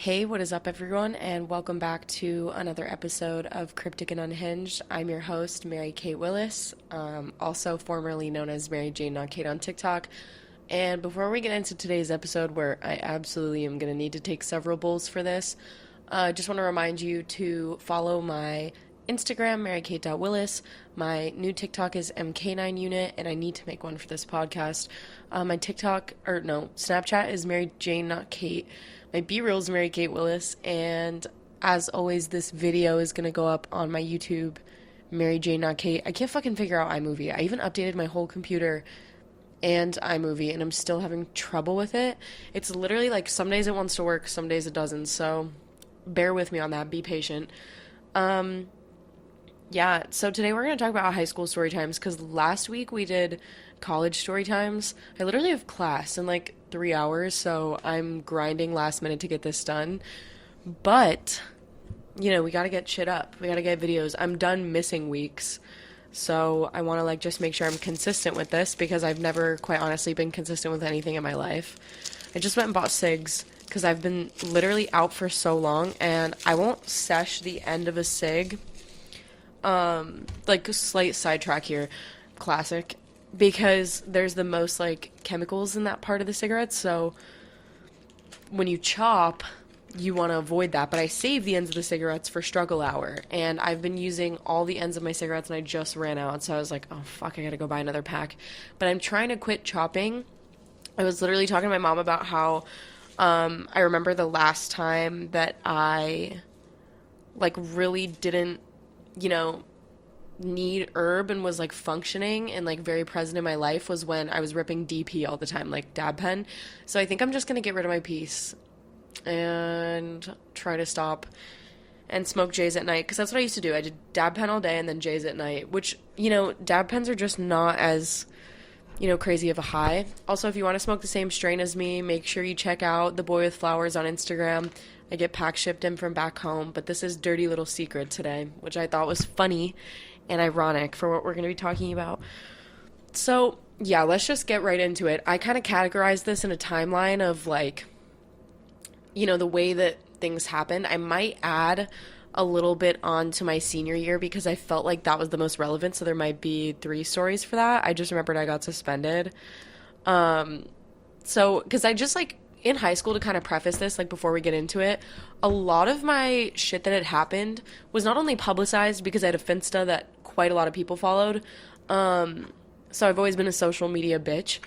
Hey, what is up, everyone, and welcome back to another episode of Cryptic and Unhinged. I'm your host, Mary Kate Willis, also formerly known as Mary Jane Not Kate on TikTok. And before we get into today's episode, where I absolutely am going to need to take several bowls for this, I just want to remind you to follow my Instagram, marykate.willis. My new TikTok is MK9Unit, and I need to make one for this podcast. My Snapchat is Mary Jane Not Kate. My B-Reel is Mary Kate Willis, and as always, this video is going to go up on my YouTube, Mary Jane Not Kate. I can't fucking figure out iMovie. I even updated my whole computer and iMovie, and I'm still having trouble with it. It's literally like some days it wants to work, some days it doesn't, so bear with me on that. Be patient. Yeah, so today we're going to talk about high school story times, because last week we did college story times. I literally have class in like 3 hours, so I'm grinding last minute to get this done. But, we got to get shit up. We got to get videos. I'm done missing weeks. So I want to just make sure I'm consistent with this, because I've never, quite honestly, been consistent with anything in my life. I just went and bought cigs because I've been literally out for so long, and I won't sesh the end of a cig. A slight sidetrack here, classic, because there's the most chemicals in that part of the cigarettes, so when you chop, you want to avoid that. But I save the ends of the cigarettes for struggle hour, and I've been using all the ends of my cigarettes, and I just ran out, so I was like, oh fuck, I gotta go buy another pack. But I'm trying to quit chopping. I was literally talking to my mom about how I remember the last time that I really didn't need herb and was functioning and very present in my life was when I was ripping DP all the time, dab pen. So I think I'm just gonna get rid of my piece and try to stop and smoke J's at night, because that's what I used to do. I did dab pen all day and then J's at night, which dab pens are just not as crazy of a high. Also, if you want to smoke the same strain as me, make sure you check out The Boy with Flowers on Instagram. I get pack shipped in from back home, but this is Dirty Little Secret today, which I thought was funny and ironic for what we're going to be talking about. So, yeah, let's just get right into it. I kind of categorized this in a timeline of, the way that things happened. I might add a little bit on to my senior year, because I felt like that was the most relevant, so there might be 3 stories for that. I just remembered I got suspended. Because I just, in high school, to kind of preface this, before we get into it, a lot of my shit that had happened was not only publicized because I had a Finsta that quite a lot of people followed, so I've always been a social media bitch,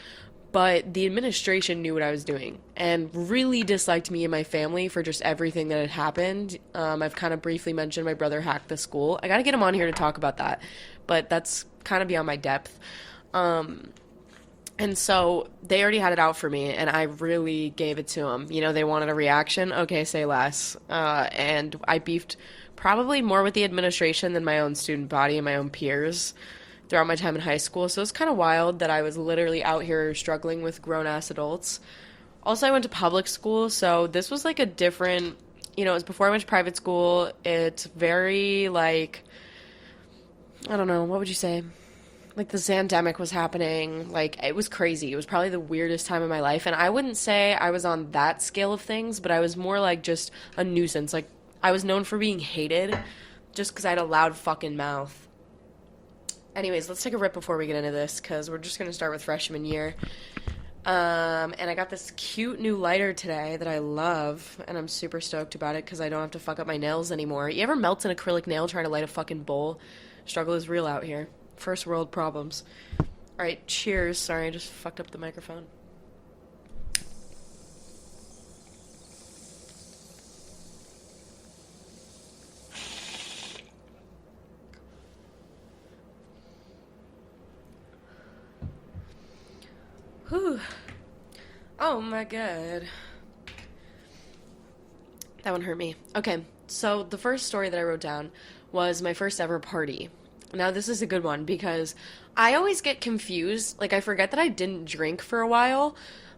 but the administration knew what I was doing and really disliked me and my family for just everything that had happened. I've kind of briefly mentioned my brother hacked the school. I gotta get him on here to talk about that, but that's kind of beyond my depth. And so they already had it out for me, and I really gave it to them. They wanted a reaction. Okay, say less. And I beefed probably more with the administration than my own student body and my own peers throughout my time in high school. So it's kind of wild that I was literally out here struggling with grown-ass adults. Also, I went to public school, so this was a different, it was before I went to private school. It's very, I don't know, what would you say? The Zandemic was happening. It was crazy. It was probably the weirdest time of my life. And I wouldn't say I was on that scale of things, but I was more just a nuisance. I was known for being hated just because I had a loud fucking mouth. Anyways, let's take a rip before we get into this, because we're just going to start with freshman year. And I got this cute new lighter today that I love, and I'm super stoked about it because I don't have to fuck up my nails anymore. You ever melt an acrylic nail trying to light a fucking bowl? Struggle is real out here. First world problems. Alright, cheers. Sorry, I just fucked up the microphone. Whew. Oh my god. That one hurt me. Okay, so the first story that I wrote down was my first ever party. Now, this is a good one because I always get confused. I forget that I didn't drink for a while.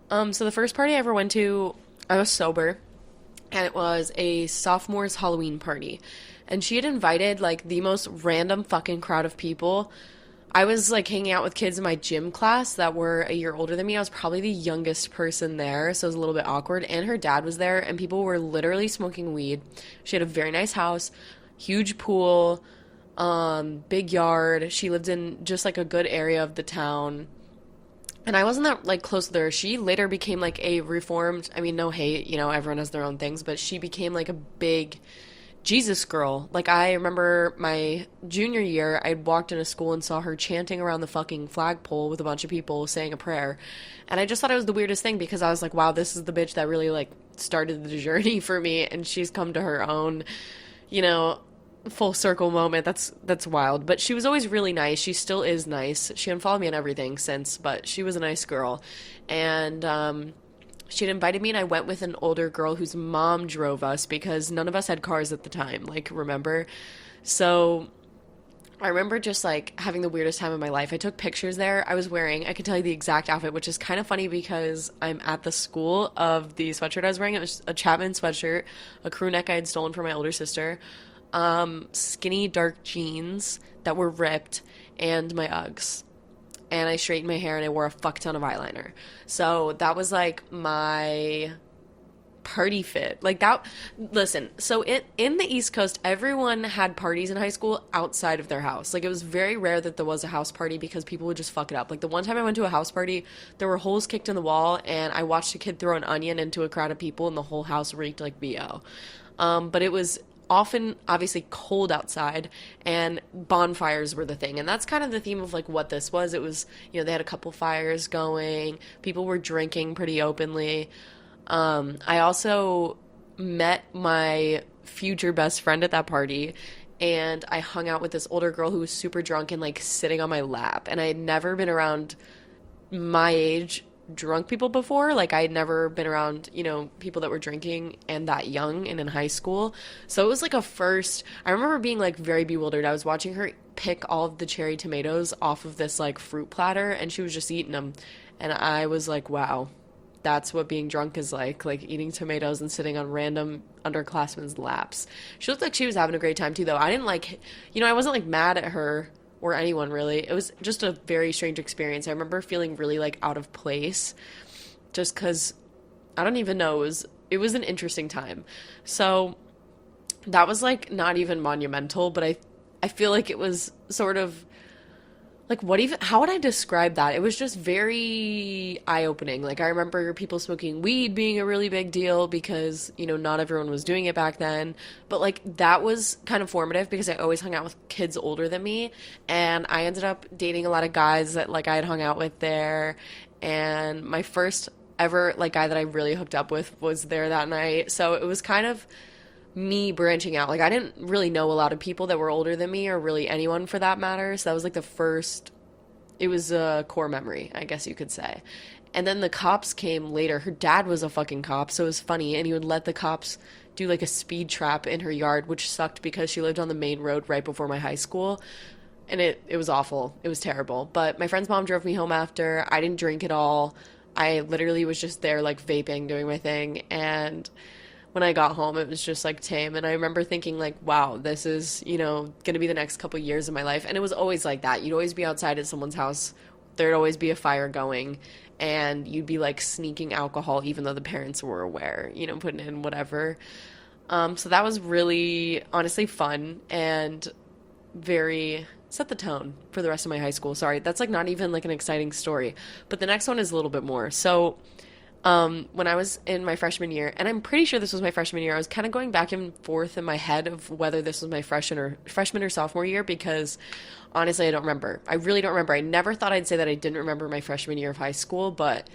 So the first party I ever went to, I was sober, and it was a sophomore's Halloween party. And she had invited, the most random fucking crowd of people. I was like hanging out with kids in my gym class that were a year older than me. I was probably the youngest person there, so it was a little bit awkward. And her dad was there, and people were literally smoking weed. She had a very nice house, huge pool, big yard. She lived in just like a good area of the town. And I wasn't that like close with her. She later became like a reformed, I mean, no hate, everyone has their own things, but she became like a big Jesus girl. Like, I remember my junior year, I walked into school and saw her chanting around the fucking flagpole with a bunch of people saying a prayer. And I just thought it was the weirdest thing because I was like, wow, this is the bitch that really, like, started the journey for me. And she's come to her own, you know, full circle moment. That's wild. But she was always really nice. She still is nice. She unfollowed me on everything since, but she was a nice girl. And, she had invited me, and I went with an older girl whose mom drove us because none of us had cars at the time, like, remember? So I remember just like having the weirdest time of my life. I took pictures there. I could tell you the exact outfit, which is kind of funny because I'm at the school of the sweatshirt I was wearing. It was a Chapman sweatshirt, a crew neck I had stolen from my older sister, skinny dark jeans that were ripped, and my Uggs. And I straightened my hair and I wore a fuck ton of eyeliner. So that was like my party fit. Like that, listen, so in the East Coast, everyone had parties in high school outside of their house. Like, it was very rare that there was a house party because people would just fuck it up. Like, the one time I went to a house party, there were holes kicked in the wall and I watched a kid throw an onion into a crowd of people and the whole house reeked like BO. But it was often obviously cold outside and bonfires were the thing, and that's kind of the theme of like what this was. It was, they had a couple fires going, people were drinking pretty openly. I also met my future best friend at that party, and I hung out with this older girl who was super drunk and like sitting on my lap, and I had never been around my age drunk people before. Like, I had never been around, people that were drinking and that young and in high school. So it was like a first. I remember being like very bewildered. I was watching her pick all of the cherry tomatoes off of this like fruit platter and she was just eating them. And I was like, wow, that's what being drunk is like eating tomatoes and sitting on random underclassmen's laps. She looked like she was having a great time too, though. I didn't like, I wasn't like mad at her or anyone really. It was just a very strange experience. I remember feeling really like out of place just because I don't even know. It was an interesting time. So that was like not even monumental, but I feel like it was sort of like, how would I describe that? It was just very eye-opening. Like, I remember people smoking weed being a really big deal because, not everyone was doing it back then. But, like, that was kind of formative because I always hung out with kids older than me. And I ended up dating a lot of guys that, like, I had hung out with there. And my first ever, like, guy that I really hooked up with was there that night. So it was kind of me branching out. Like, I didn't really know a lot of people that were older than me or really anyone for that matter. So that was like it was a core memory, I guess you could say. And then the cops came later. Her dad was a fucking cop, so it was funny. And he would let the cops do like a speed trap in her yard, which sucked because she lived on the main road right before my high school. And it was awful. It was terrible. But my friend's mom drove me home after. I didn't drink at all. I literally was just there like vaping, doing my thing. And when I got home, it was just like tame. And I remember thinking like, wow, this is, going to be the next couple years of my life. And it was always like that. You'd always be outside at someone's house. There'd always be a fire going and you'd be like sneaking alcohol, even though the parents were aware, putting in whatever. So that was really honestly fun and very set the tone for the rest of my high school. Sorry, that's like not even like an exciting story, but the next one is a little bit more. So when I was in my freshman year, and I'm pretty sure this was my freshman year, I was kind of going back and forth in my head of whether this was my freshman or sophomore year because honestly, I don't remember. I really don't remember. I never thought I'd say that I didn't remember my freshman year of high school, but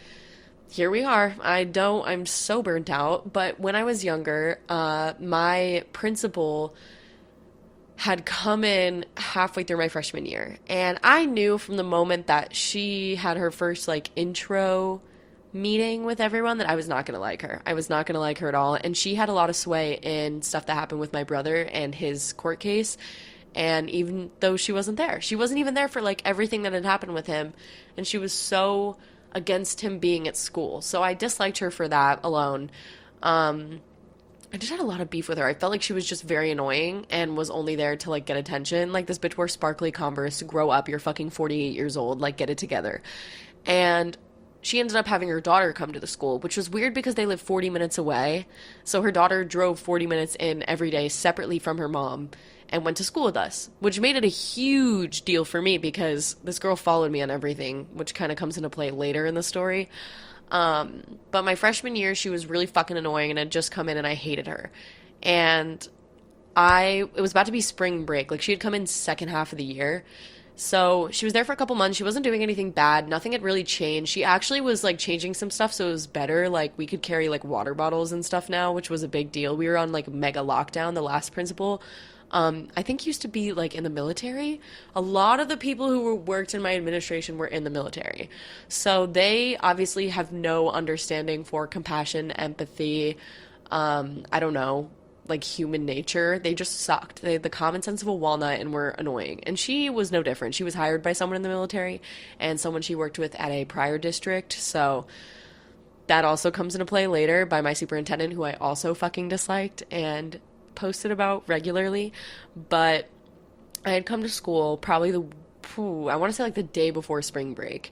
here we are. I'm so burnt out. But when I was younger, my principal had come in halfway through my freshman year, and I knew from the moment that she had her first like intro meeting with everyone that I was not going to like her. I was not going to like her at all. And she had a lot of sway in stuff that happened with my brother and his court case. And even though she wasn't there, she wasn't even there for like everything that had happened with him. And she was so against him being at school. So I disliked her for that alone. I just had a lot of beef with her. I felt like she was just very annoying and was only there to like get attention. Like this bitch wore sparkly Converse. Grow up. You're fucking 48 years old. Like get it together. And she ended up having her daughter come to the school, which was weird because they live 40 minutes away. So her daughter drove 40 minutes in every day separately from her mom and went to school with us, which made it a huge deal for me because this girl followed me on everything, which kind of comes into play later in the story. But my freshman year, she was really fucking annoying and had just come in and I hated her. And it was about to be spring break. Like she had come in second half of the year. So she was there for a couple months. She wasn't doing anything bad. Nothing had really changed. She actually was like changing some stuff so it was better. Like we could carry like water bottles and stuff now, which was a big deal. We were on like mega lockdown, the last principal. I think used to be like in the military. A lot of the people who worked in my administration were in the military. So they obviously have no understanding for compassion, empathy, I don't know, like human nature. They just sucked. They had the common sense of a walnut and were annoying. And she was no different. She was hired by someone in the military and someone she worked with at a prior district. So that also comes into play later by my superintendent, who I also fucking disliked and posted about regularly. But I had come to school probably I want to say like the day before spring break,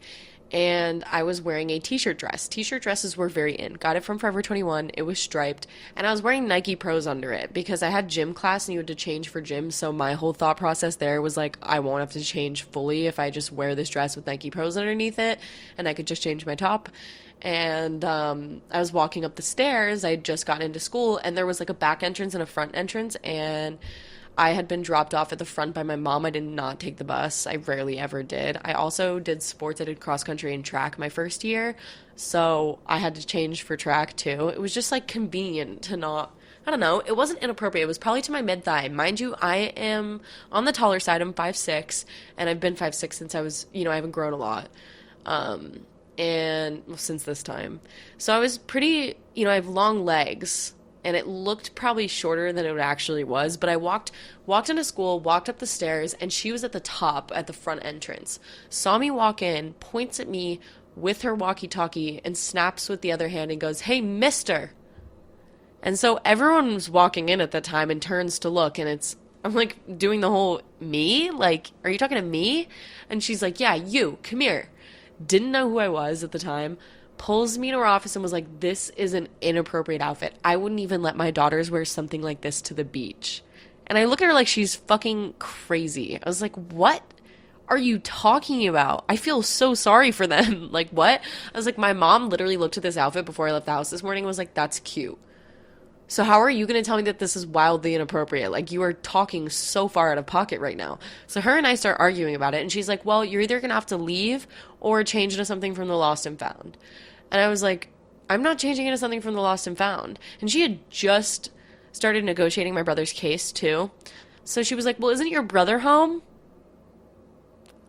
and I was wearing a t-shirt dress. T-shirt dresses were very in. Got it from Forever 21. It was striped, and I was wearing Nike Pros under it because I had gym class and you had to change for gym. So my whole thought process there was like, I won't have to change fully if I just wear this dress with Nike Pros underneath it, and I could just change my top. And I was walking up the stairs. I had just gotten into school, and there was like a back entrance and a front entrance, and I had been dropped off at the front by my mom. I did not take the bus. I rarely ever did. I also did sports. I did cross country and track my first year, so I had to change for track too. It was just like convenient to not, I don't know, it wasn't inappropriate. It was probably to my mid-thigh. Mind you, I am on the taller side. I'm 5'6", and I've been 5'6" since I was, I haven't grown a lot. And well, since this time. So I was pretty, I have long legs, and it looked probably shorter than it actually was, but I walked into school, walked up the stairs, and she was at the top at the front entrance. Saw me walk in, points at me with her walkie-talkie, and snaps with the other hand and goes, "Hey, mister." And so everyone was walking in at the time and turns to look, and I'm like doing the whole me? Like, are you talking to me? And she's like, "Yeah, you, come here." Didn't know who I was at the time, pulls me to her office and was like, "This is an inappropriate outfit. I wouldn't even let my daughters wear something like this to the beach." And I look at her like she's fucking crazy. I was like, "What are you talking about? I feel so sorry for them." Like, what? I was like, my mom literally looked at this outfit before I left the house this morning and was like, "That's cute. So how are you going to tell me that this is wildly inappropriate? Like, you are talking so far out of pocket right now." So her and I start arguing about it, and she's like, "Well, you're either going to have to leave or change into something from the Lost and Found." And I was like, "I'm not changing into something from the Lost and Found." And she had just started negotiating my brother's case, too. So she was like, "Well, isn't your brother home?"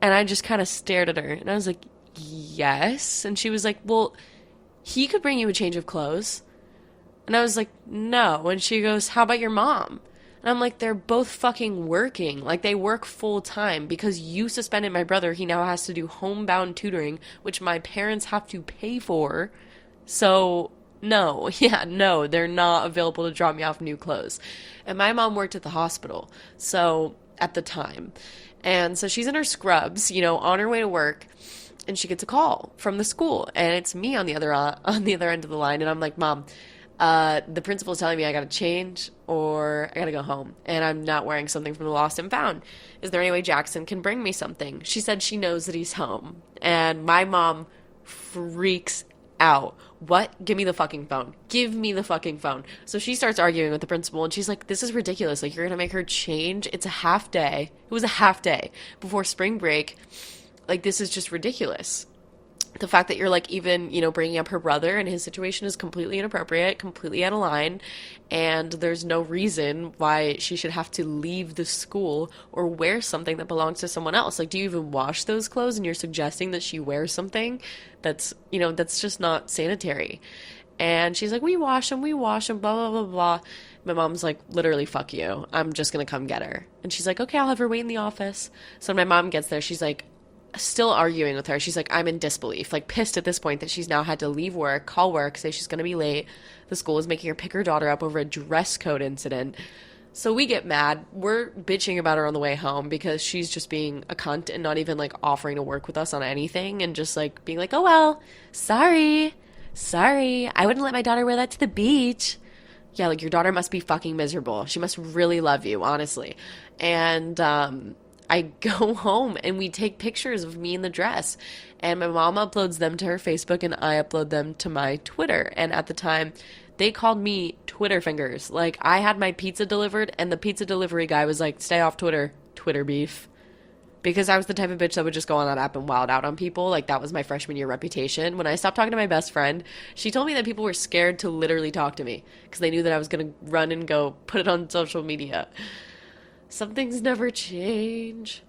And I just kind of stared at her, and I was like, "Yes." And she was like, "Well, he could bring you a change of clothes." And I was like, "No." And she goes, "How about your mom?" And I'm like, "They're both fucking working. Like, they work full time. Because you suspended my brother, he now has to do homebound tutoring, which my parents have to pay for. So, no. Yeah, no, they're not available to drop me off new clothes." And my mom worked at the hospital, so, at the time. And so she's in her scrubs, on her way to work. And she gets a call from the school. And it's me on the other end of the line. And I'm like, "Mom, the principal's telling me I gotta change or I gotta go home, and I'm not wearing something from the Lost and Found. Is there any way Jackson can bring me something?" She said she knows that he's home, and my mom freaks out. "What? Give me the fucking phone. Give me the fucking phone." So she starts arguing with the principal, and she's like, "This is ridiculous. Like, you're gonna make her change? It's a half day." It was a half day before spring break. Like, this is just ridiculous. The fact that you're like even, bringing up her brother and his situation is completely inappropriate, completely out of line, and there's no reason why she should have to leave the school or wear something that belongs to someone else. Like, do you even wash those clothes? And you're suggesting that she wears something that's, that's just not sanitary. And she's like, we wash them, blah, blah, blah, blah. My mom's like, "Literally, fuck you. I'm just going to come get her." And she's like, "Okay, I'll have her wait in the office." So when my mom gets there, she's like, still arguing with her. She's like, I'm in disbelief, like pissed at this point that she's now had to leave work, call work, say she's going to be late, the school is making her pick her daughter up over a dress code incident. So we get mad. We're bitching about her on the way home because she's just being a cunt and not even like offering to work with us on anything and just like being like, oh well, sorry. I wouldn't let my daughter wear that to the beach. Yeah, like your daughter must be fucking miserable. She must really love you, honestly. And I go home and we take pictures of me in the dress. And my mom uploads them to her Facebook and I upload them to my Twitter. And at the time, they called me Twitter fingers. Like, I had my pizza delivered and the pizza delivery guy was like, stay off Twitter, Twitter beef. Because I was the type of bitch that would just go on that app and wild out on people. Like, that was my freshman year reputation. When I stopped talking to my best friend, she told me that people were scared to literally talk to me because they knew that I was going to run and go put it on social media. Some things never change.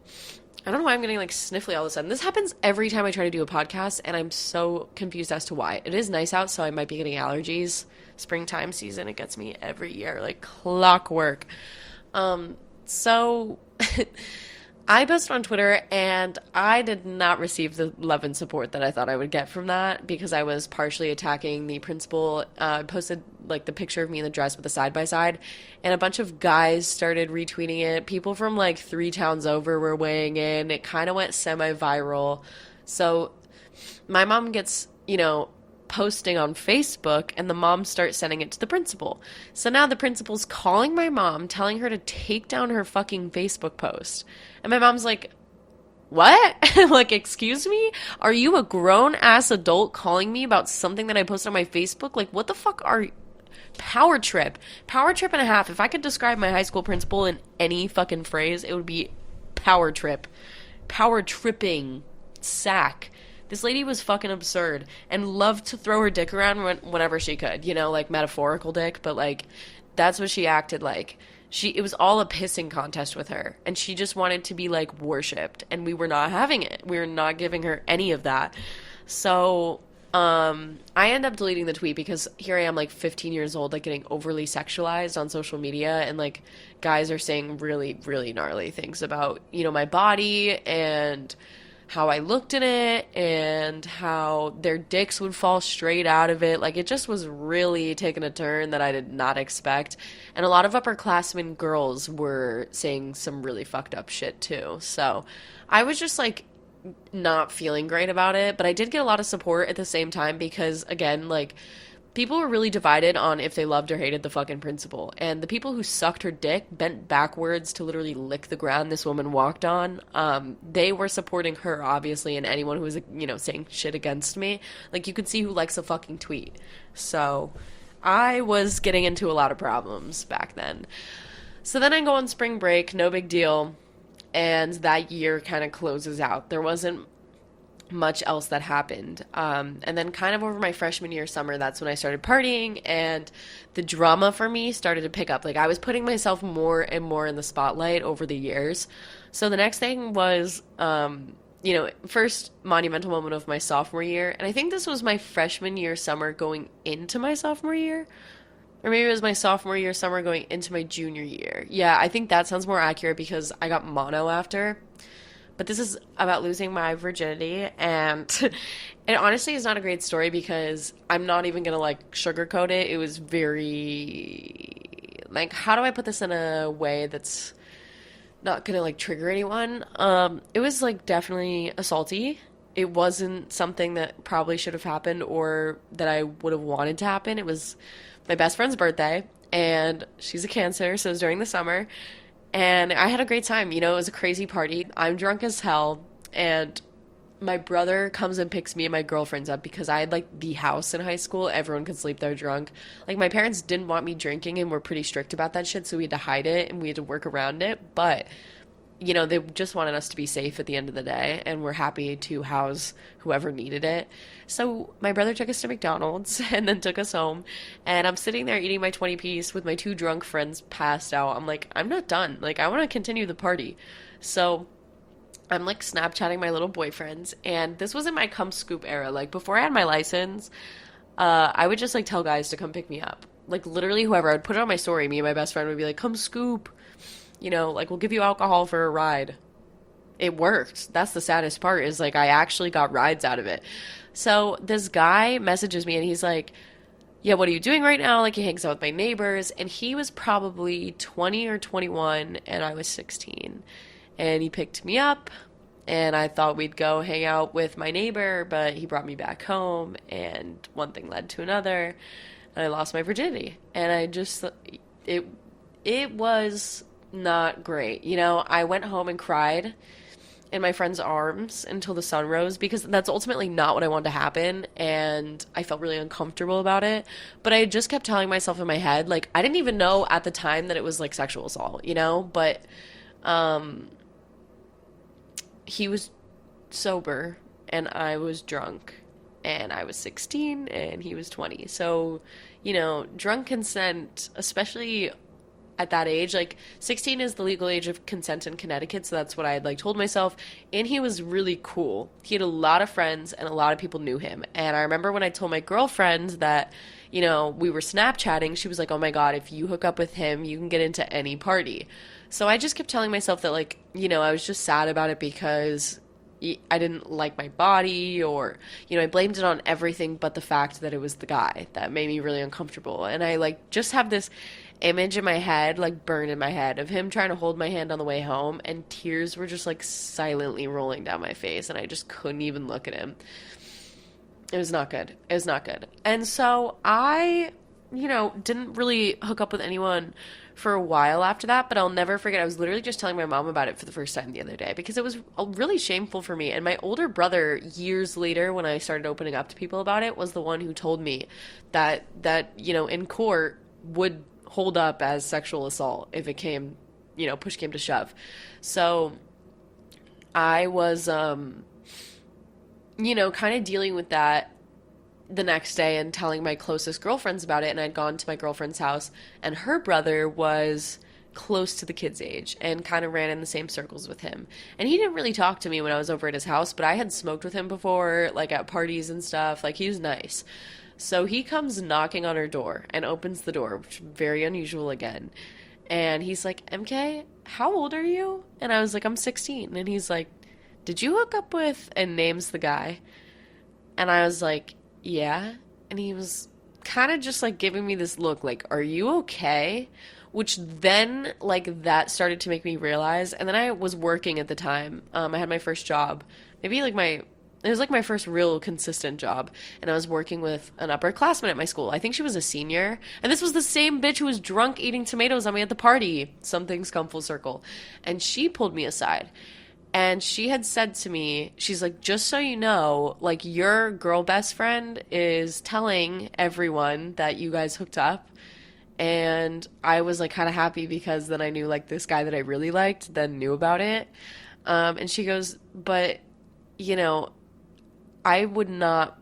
I don't know why I'm getting like sniffly all of a sudden. This happens every time I try to do a podcast, and I'm so confused as to why. It is nice out, so I might be getting allergies. Springtime season, it gets me every year, like clockwork. So I posted on Twitter, and I did not receive the love and support that I thought I would get from that because I was partially attacking the principal. I posted like the picture of me in the dress with a side-by-side, and a bunch of guys started retweeting it. People from like 3 towns over were weighing in. It kind of went semi-viral. So my mom gets, posting on Facebook, and the mom starts sending it to the principal. So now the principal's calling my mom, telling her to take down her fucking Facebook post. And my mom's like, what? Like, excuse me? Are you a grown-ass adult calling me about something that I posted on my Facebook? Like, what the fuck are you? Power trip. Power trip and a half. If I could describe my high school principal in any fucking phrase, it would be power trip. Power tripping. Sack. This lady was fucking absurd and loved to throw her dick around whenever she could, like metaphorical dick, but like that's what she acted like. It was all a pissing contest with her, and she just wanted to be like worshipped, and we were not having it. We were not giving her any of that. So I end up deleting the tweet because here I am like 15 years old, like getting overly sexualized on social media, and like guys are saying really, really gnarly things about, my body and how I looked in it and how their dicks would fall straight out of it. Like, it just was really taking a turn that I did not expect. And a lot of upperclassmen girls were saying some really fucked up shit too. So I was just like not feeling great about it, but I did get a lot of support at the same time because, again, like, people were really divided on if they loved or hated the fucking principal. And the people who sucked her dick, bent backwards to literally lick the ground this woman walked on, they were supporting her, obviously, and anyone who was, saying shit against me. Like, you could see who likes a fucking tweet. So I was getting into a lot of problems back then. So then I go on spring break, no big deal, and that year kind of closes out. There wasn't much else that happened. And then kind of over my freshman year summer, that's when I started partying, and the drama for me started to pick up. Like, I was putting myself more and more in the spotlight over the years. So the next thing was, first monumental moment of my sophomore year. And I think this was my freshman year summer going into my sophomore year. Or maybe it was my sophomore year summer going into my junior year. Yeah, I think that sounds more accurate because I got mono after. But this is about losing my virginity, and it honestly is not a great story because I'm not even going to, like, sugarcoat it. It was very, like, how do I put this in a way that's not going to, like, trigger anyone? It was, like, definitely assaulty. It wasn't something that probably should have happened or that I would have wanted to happen. It was my best friend's birthday, and she's a Cancer, so it was during the summer. And I had a great time. It was a crazy party. I'm drunk as hell. And my brother comes and picks me and my girlfriends up because I had, like, the house in high school. Everyone could sleep there drunk. Like, my parents didn't want me drinking and were pretty strict about that shit. So we had to hide it and we had to work around it. But, they just wanted us to be safe at the end of the day. And we're happy to house whoever needed it. So my brother took us to McDonald's and then took us home. And I'm sitting there eating my 20-piece with my 2 drunk friends passed out. I'm like, I'm not done. Like, I want to continue the party. So I'm, like, Snapchatting my little boyfriends. And this was in my come scoop era. Like, before I had my license, I would just, like, tell guys to come pick me up. Like, literally whoever. I would put it on my story. Me and my best friend would be like, come scoop. Like, we'll give you alcohol for a ride. It worked. That's the saddest part is, like, I actually got rides out of it. So this guy messages me and he's like, yeah, what are you doing right now? Like, he hangs out with my neighbors. And he was probably 20 or 21, and I was 16. And he picked me up, and I thought we'd go hang out with my neighbor, but he brought me back home, and one thing led to another, and I lost my virginity. And it, it was not great. You know, I went home and cried in my friend's arms until the sun rose because that's ultimately not what I wanted to happen, and I felt really uncomfortable about it. But I just kept telling myself in my head, like, I didn't even know at the time that it was like sexual assault, you know? But um he was sober and I was drunk, and I was 16 and he was 20. So, you know, drunk consent, especially at that age, like 16 is the legal age of consent in Connecticut, so that's what I had like told myself. And he was really cool. He had a lot of friends and a lot of people knew him. And I remember when I told my girlfriend that, you know, we were Snapchatting, she was like, "Oh my God, if you hook up with him, you can get into any party." So I just kept telling myself that, like, you know, I was just sad about it because I didn't like my body, or, you know, I blamed it on everything but the fact that it was the guy that made me really uncomfortable. And I like just have this image in my head, like burned in my head, of him trying to hold my hand on the way home, and tears were just like silently rolling down my face, and I just couldn't even look at him. It was not good. It was not good. And so I, you know, didn't really hook up with anyone for a while after that, but I'll never forget. I was literally just telling my mom about it for the first time the other day because it was really shameful for me. And my older brother, years later, when I started opening up to people about it, was the one who told me that, you know, in court would hold up as sexual assault if it came, you know, push came to shove. So I was, you know, kind of dealing with that the next day and telling my closest girlfriends about it. And I'd gone to my girlfriend's house, and her brother was close to the kid's age and kind of ran in the same circles with him. And he didn't really talk to me when I was over at his house, but I had smoked with him before, like at parties and stuff. Like, he was nice. So he comes knocking on her door and opens the door, which is very unusual again. And he's like, "MK, how old are you?" And I was like, "I'm 16." And he's like, "Did you hook up with," and names the guy. And I was like, "Yeah." And he was kind of just like giving me this look like, "Are you okay?" Which then, like, that started to make me realize. And then I was working at the time. I had my first job. Maybe like it was like my first real consistent job. And I was working with an upperclassman at my school. I think she was a senior. And this was the same bitch who was drunk eating tomatoes on me at the party. Some things come full circle. And she pulled me aside. And she had said to me, she's like, "Just so you know, like, your girl best friend is telling everyone that you guys hooked up." And I was like kind of happy because then I knew like this guy that I really liked then knew about it. And she goes, "But, you know, I would not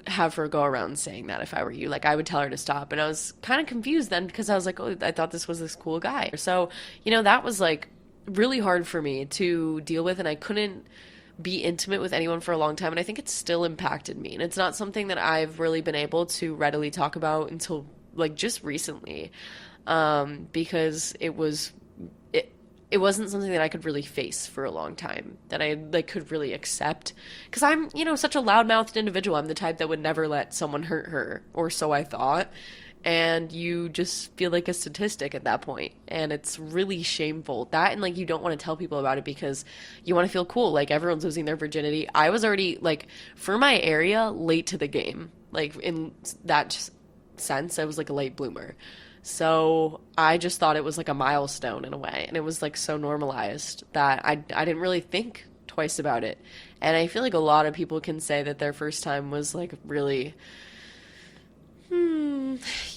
have her go around saying that if I were you. Like, I would tell her to stop." And I was kind of confused then because I was like, "Oh, I thought this was this cool guy." So, you know, that was like really hard for me to deal with, and I couldn't be intimate with anyone for a long time, and I think it's still impacted me. And it's not something that I've really been able to readily talk about until like just recently, because it wasn't something that I could really face for a long time, that I like could really accept, because I'm, you know, such a loudmouthed individual. I'm the type that would never let someone hurt her, or so I thought. And you just feel like a statistic at that point, and it's really shameful. That, and like, you don't want to tell people about it because you want to feel cool, like everyone's losing their virginity. I was already, like, for my area, late to the game, like in that sense. I was like a late bloomer, so I just thought it was like a milestone in a way, and it was like so normalized that I didn't really think twice about it. And I feel like a lot of people can say that their first time was like really,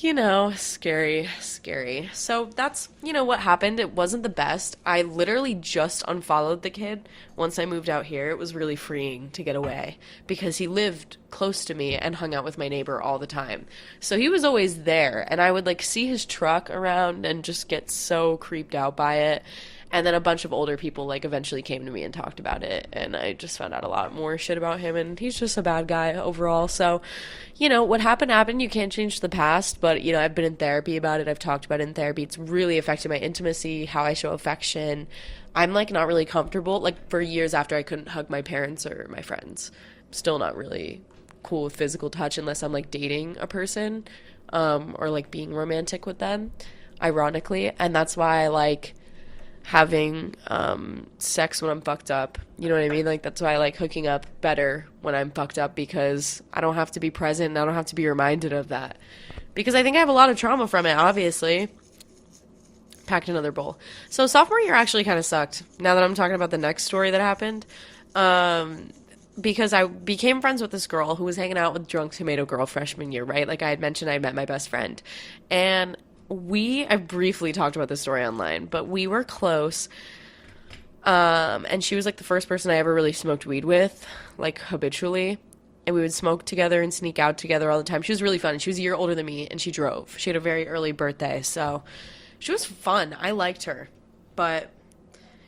you know, scary, scary. So that's, you know, what happened. It wasn't the best. I literally just unfollowed the kid once I moved out here. It was really freeing to get away because he lived close to me and hung out with my neighbor all the time. So he was always there, and I would like see his truck around and just get so creeped out by it. And then a bunch of older people like eventually came to me and talked about it, and I just found out a lot more shit about him, and he's just a bad guy overall. So, you know, what happened happened. You can't change the past, but, you know, I've been in therapy about it. I've talked about it in therapy. It's really affected my intimacy, how I show affection. I'm like not really comfortable. Like, for years after, I couldn't hug my parents or my friends. I'm still not really cool with physical touch unless I'm like dating a person. or like being romantic with them, ironically. And that's why I like having sex when I'm fucked up. You know what I mean? Like that's why I like hooking up better when I'm fucked up, because I don't have to be present and I don't have to be reminded of that. Because I think I have a lot of trauma from it, obviously. Packed another bowl. So sophomore year actually kind of sucked. Now that I'm talking about the next story that happened. Because I became friends with this girl who was hanging out with Drunk Tomato Girl freshman year, right? Like I had mentioned, I met my best friend. And I briefly talked about this story online, but we were close. And she was like the first person I ever really smoked weed with, like habitually. And we would smoke together and sneak out together all the time. She was really fun. She was a year older than me, and she drove. She had a very early birthday, so she was fun. I liked her. But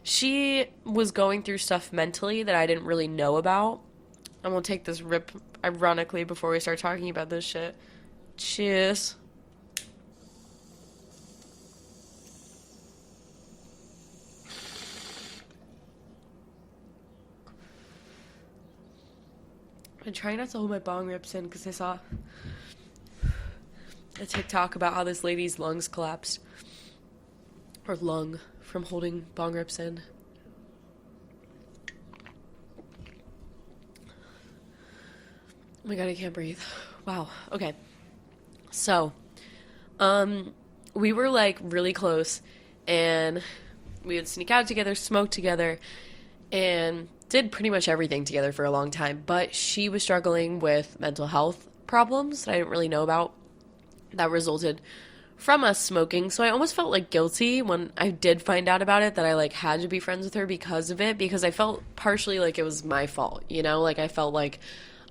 she was going through stuff mentally that I didn't really know about. And we'll take this rip, ironically, before we start talking about this shit. Cheers. I'm trying not to hold my bong rips in because I saw a TikTok about how this lady's lungs collapsed. Or lung from holding bong rips in. Oh my god, I can't breathe. Wow. Okay. So, we were like really close, and we would sneak out together, smoke together, and did pretty much everything together for a long time. But she was struggling with mental health problems that I didn't really know about that resulted from us smoking. So I almost felt like guilty when I did find out about it, that I like had to be friends with her because of it, because I felt partially like it was my fault, you know? Like I felt like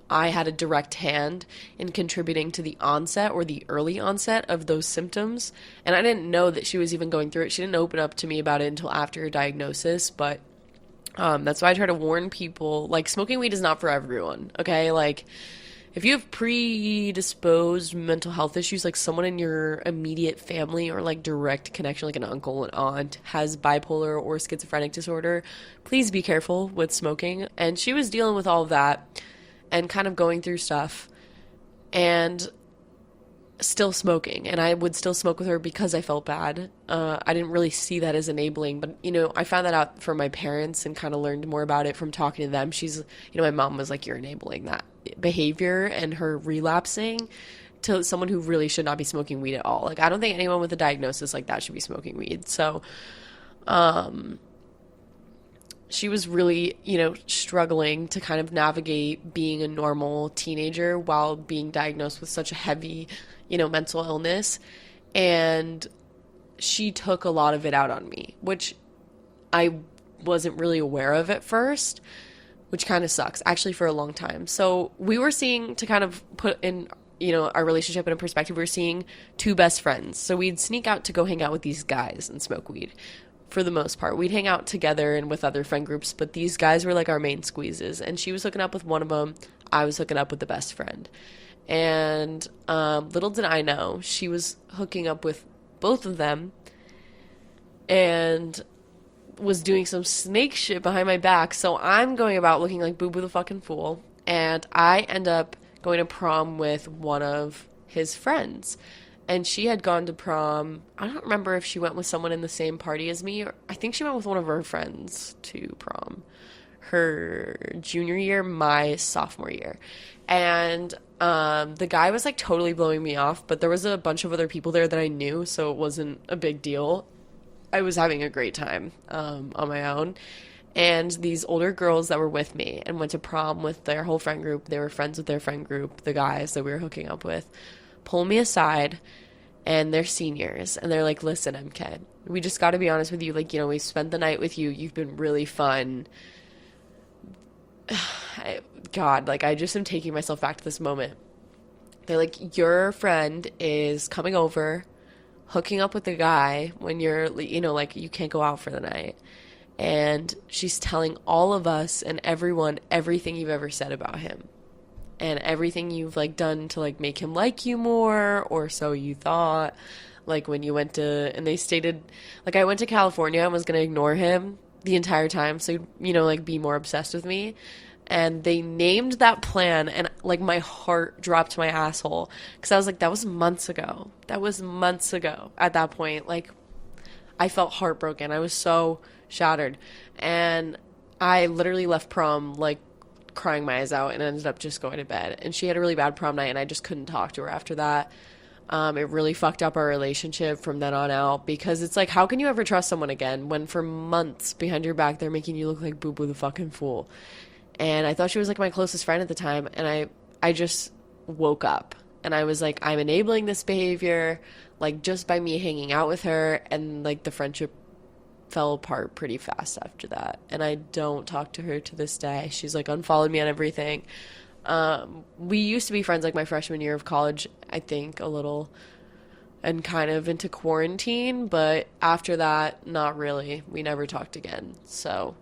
I had a direct hand in contributing to the onset or the early onset of those symptoms. And I didn't know that she was even going through it. She didn't open up to me about it until after her diagnosis, but that's why I try to warn people, like, smoking weed is not for everyone, okay? Like, if you have predisposed mental health issues, like someone in your immediate family or like direct connection, like an uncle, an aunt, has bipolar or schizophrenic disorder, please be careful with smoking. And she was dealing with all of that and kind of going through stuff and still smoking, and I would still smoke with her because I felt bad. I didn't really see that as enabling, but you know, I found that out from my parents and kind of learned more about it from talking to them. My mom was like, you're enabling that behavior and her relapsing to someone who really should not be smoking weed at all. Like, I don't think anyone with a diagnosis like that should be smoking weed. So she was really, struggling to kind of navigate being a normal teenager while being diagnosed with such a heavy, mental illness. And she took a lot of it out on me, which I wasn't really aware of at first, which kind of sucks, actually, for a long time. So we were seeing, to kind of put in, our relationship in a perspective, we were seeing two best friends. So we'd sneak out to go hang out with these guys and smoke weed. For the most part, we'd hang out together and with other friend groups, but these guys were like our main squeezes. And she was hooking up with one of them. I was hooking up with the best friend. And little did I know, she was hooking up with both of them and was doing some snake shit behind my back. So I'm going about looking like Boo Boo the fucking fool. And I end up going to prom with one of his friends. And she had gone to prom. I don't remember if she went with someone in the same party as me, or I think she went with one of her friends to prom. Her junior year, my sophomore year. And the guy was like totally blowing me off, but there was a bunch of other people there that I knew, so it wasn't a big deal. I was having a great time on my own. And these older girls that were with me and went to prom with their whole friend group, they were friends with their friend group, the guys that we were hooking up with, pull me aside, and they're seniors, and they're like, listen, MK, we just got to be honest with you, like, we spent the night with you, you've been really fun. God, like, I just am taking myself back to this moment. They're like, your friend is coming over, hooking up with a guy when you're, like, you can't go out for the night, and she's telling all of us and everyone everything you've ever said about him. And everything you've, like, done to, like, make him like you more, or so you thought. Like, when you went to, and they stated, like, I went to California and was going to ignore him the entire time, so, like, be more obsessed with me. And they named that plan, and like my heart dropped to my asshole because I was like, that was months ago. That was months ago at that point. Like, I felt heartbroken. I was so shattered. And I literally left prom like crying my eyes out and ended up just going to bed. And she had a really bad prom night, and I just couldn't talk to her after that. It really fucked up our relationship from then on out because it's like, how can you ever trust someone again when for months behind your back they're making you look like Boo Boo the fucking fool? And I thought she was like my closest friend at the time, and I just woke up and I was like, I'm enabling this behavior, like just by me hanging out with her, and like the friendship fell apart pretty fast after that. And I don't talk to her to this day. She's like unfollowed me on everything. We used to be friends like my freshman year of college, I think, a little, and kind of into quarantine, but after that, not really. We never talked again. So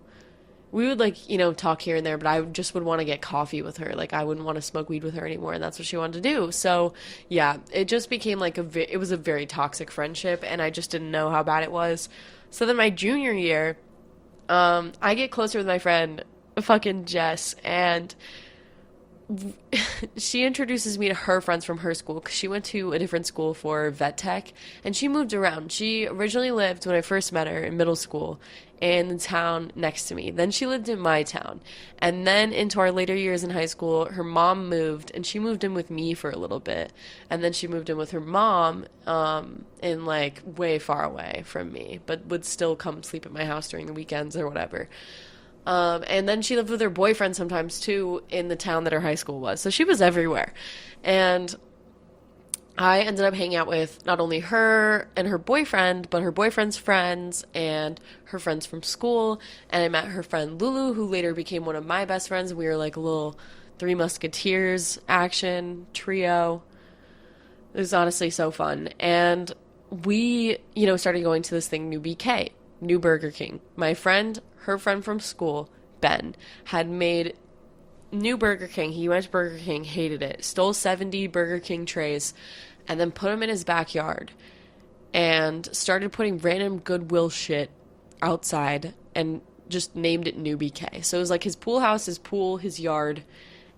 we would like, talk here and there, but I just would want to get coffee with her. Like I wouldn't want to smoke weed with her anymore, and that's what she wanted to do. So yeah, it just became like it was a very toxic friendship, and I just didn't know how bad it was. So then my junior year, I get closer with my friend, fucking Jess, and she introduces me to her friends from her school because she went to a different school for vet tech, and she moved around. She originally lived, when I first met her in middle school, in the town next to me. Then she lived in my town, and then into our later years in high school, her mom moved, and she moved in with me for a little bit, and then she moved in with her mom in like way far away from me, but would still come sleep at my house during the weekends or whatever. And then she lived with her boyfriend sometimes too in the town that her high school was. So she was everywhere. And I ended up hanging out with not only her and her boyfriend, but her boyfriend's friends and her friends from school. And I met her friend Lulu, who later became one of my best friends. We were like a little Three Musketeers action trio. It was honestly so fun. And we, started going to this thing, New BK, New Burger King. My friend, her friend from school, Ben, had made new Burger King. He went to Burger King, hated it, stole 70 Burger King trays, and then put them in his backyard and started putting random Goodwill shit outside and just named it New BK. So it was like his pool house, his pool, his yard,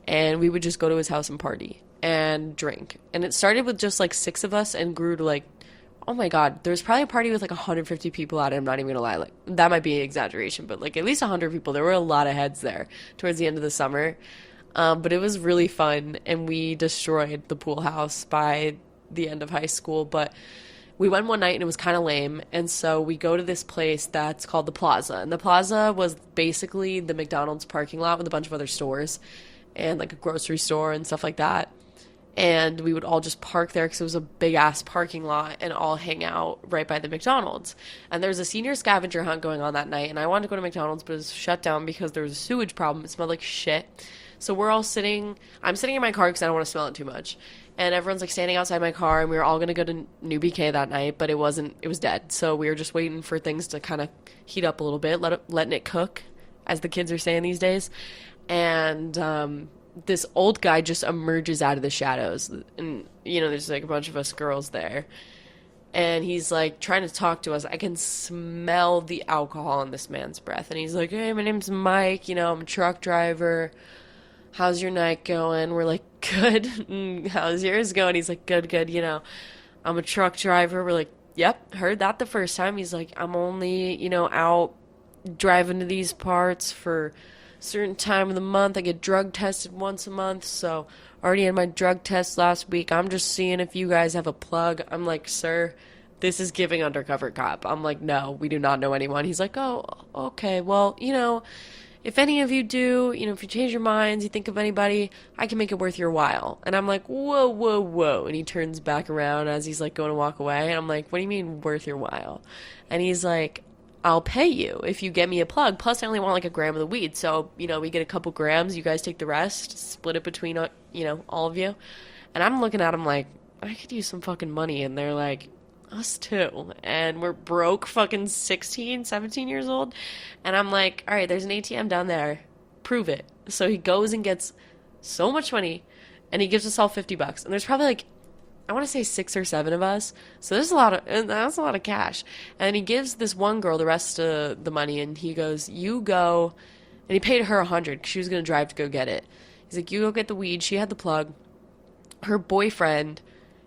and we would just go to his house and party and drink. And it started with just like 6 of us and grew to like, oh my God, there was probably a party with like 150 people at it. I'm not even gonna lie. Like, that might be an exaggeration, but like at least 100 people. There were a lot of heads there towards the end of the summer. But it was really fun, and we destroyed the pool house by the end of high school. But we went one night and it was kind of lame. And so we go to this place that's called the Plaza. And the Plaza was basically the McDonald's parking lot with a bunch of other stores and like a grocery store and stuff like that. And we would all just park there because it was a big-ass parking lot and all hang out right by the McDonald's. And there was a senior scavenger hunt going on that night, and I wanted to go to McDonald's, but it was shut down because there was a sewage problem. It smelled like shit. So we're all sitting – I'm sitting in my car because I don't want to smell it too much. And everyone's, like, standing outside my car, and we were all going to go to New BK that night, but it wasn't – it was dead. So we were just waiting for things to kind of heat up a little bit, letting it cook, as the kids are saying these days. And this old guy just emerges out of the shadows, and there's like a bunch of us girls there, and he's like trying to talk to us. I can smell the alcohol in this man's breath, and he's like, hey, my name's Mike, I'm a truck driver, how's your night going? We're like, good. How's yours going? He's like, good, I'm a truck driver. We're like, yep, heard that the first time. He's like, I'm only out driving to these parts for certain time of the month. I get drug tested once a month, so already had my drug test last week. I'm just seeing if you guys have a plug. I'm like, sir, this is giving undercover cop. I'm like, no, we do not know anyone. He's like, oh, okay, well, if any of you do, if you change your minds, you think of anybody, I can make it worth your while. And I'm like, whoa. And he turns back around as he's like going to walk away, and I'm like, what do you mean worth your while? And he's like, I'll pay you if you get me a plug. Plus, I only want like a gram of the weed. So, we get a couple grams. You guys take the rest. Split it between, all of you. And I'm looking at them like, I could use some fucking money. And they're like, us too. And we're broke fucking 16, 17 years old. And I'm like, all right, there's an ATM down there. Prove it. So he goes and gets so much money. And he gives us all $50. And there's probably like, I want to say 6 or 7 of us. So that's a lot of cash. And he gives this one girl the rest of the money, and he goes, you go And he paid her 100 because she was going to drive to go get it. He's like, you go get the weed. She had the plug. Her boyfriend,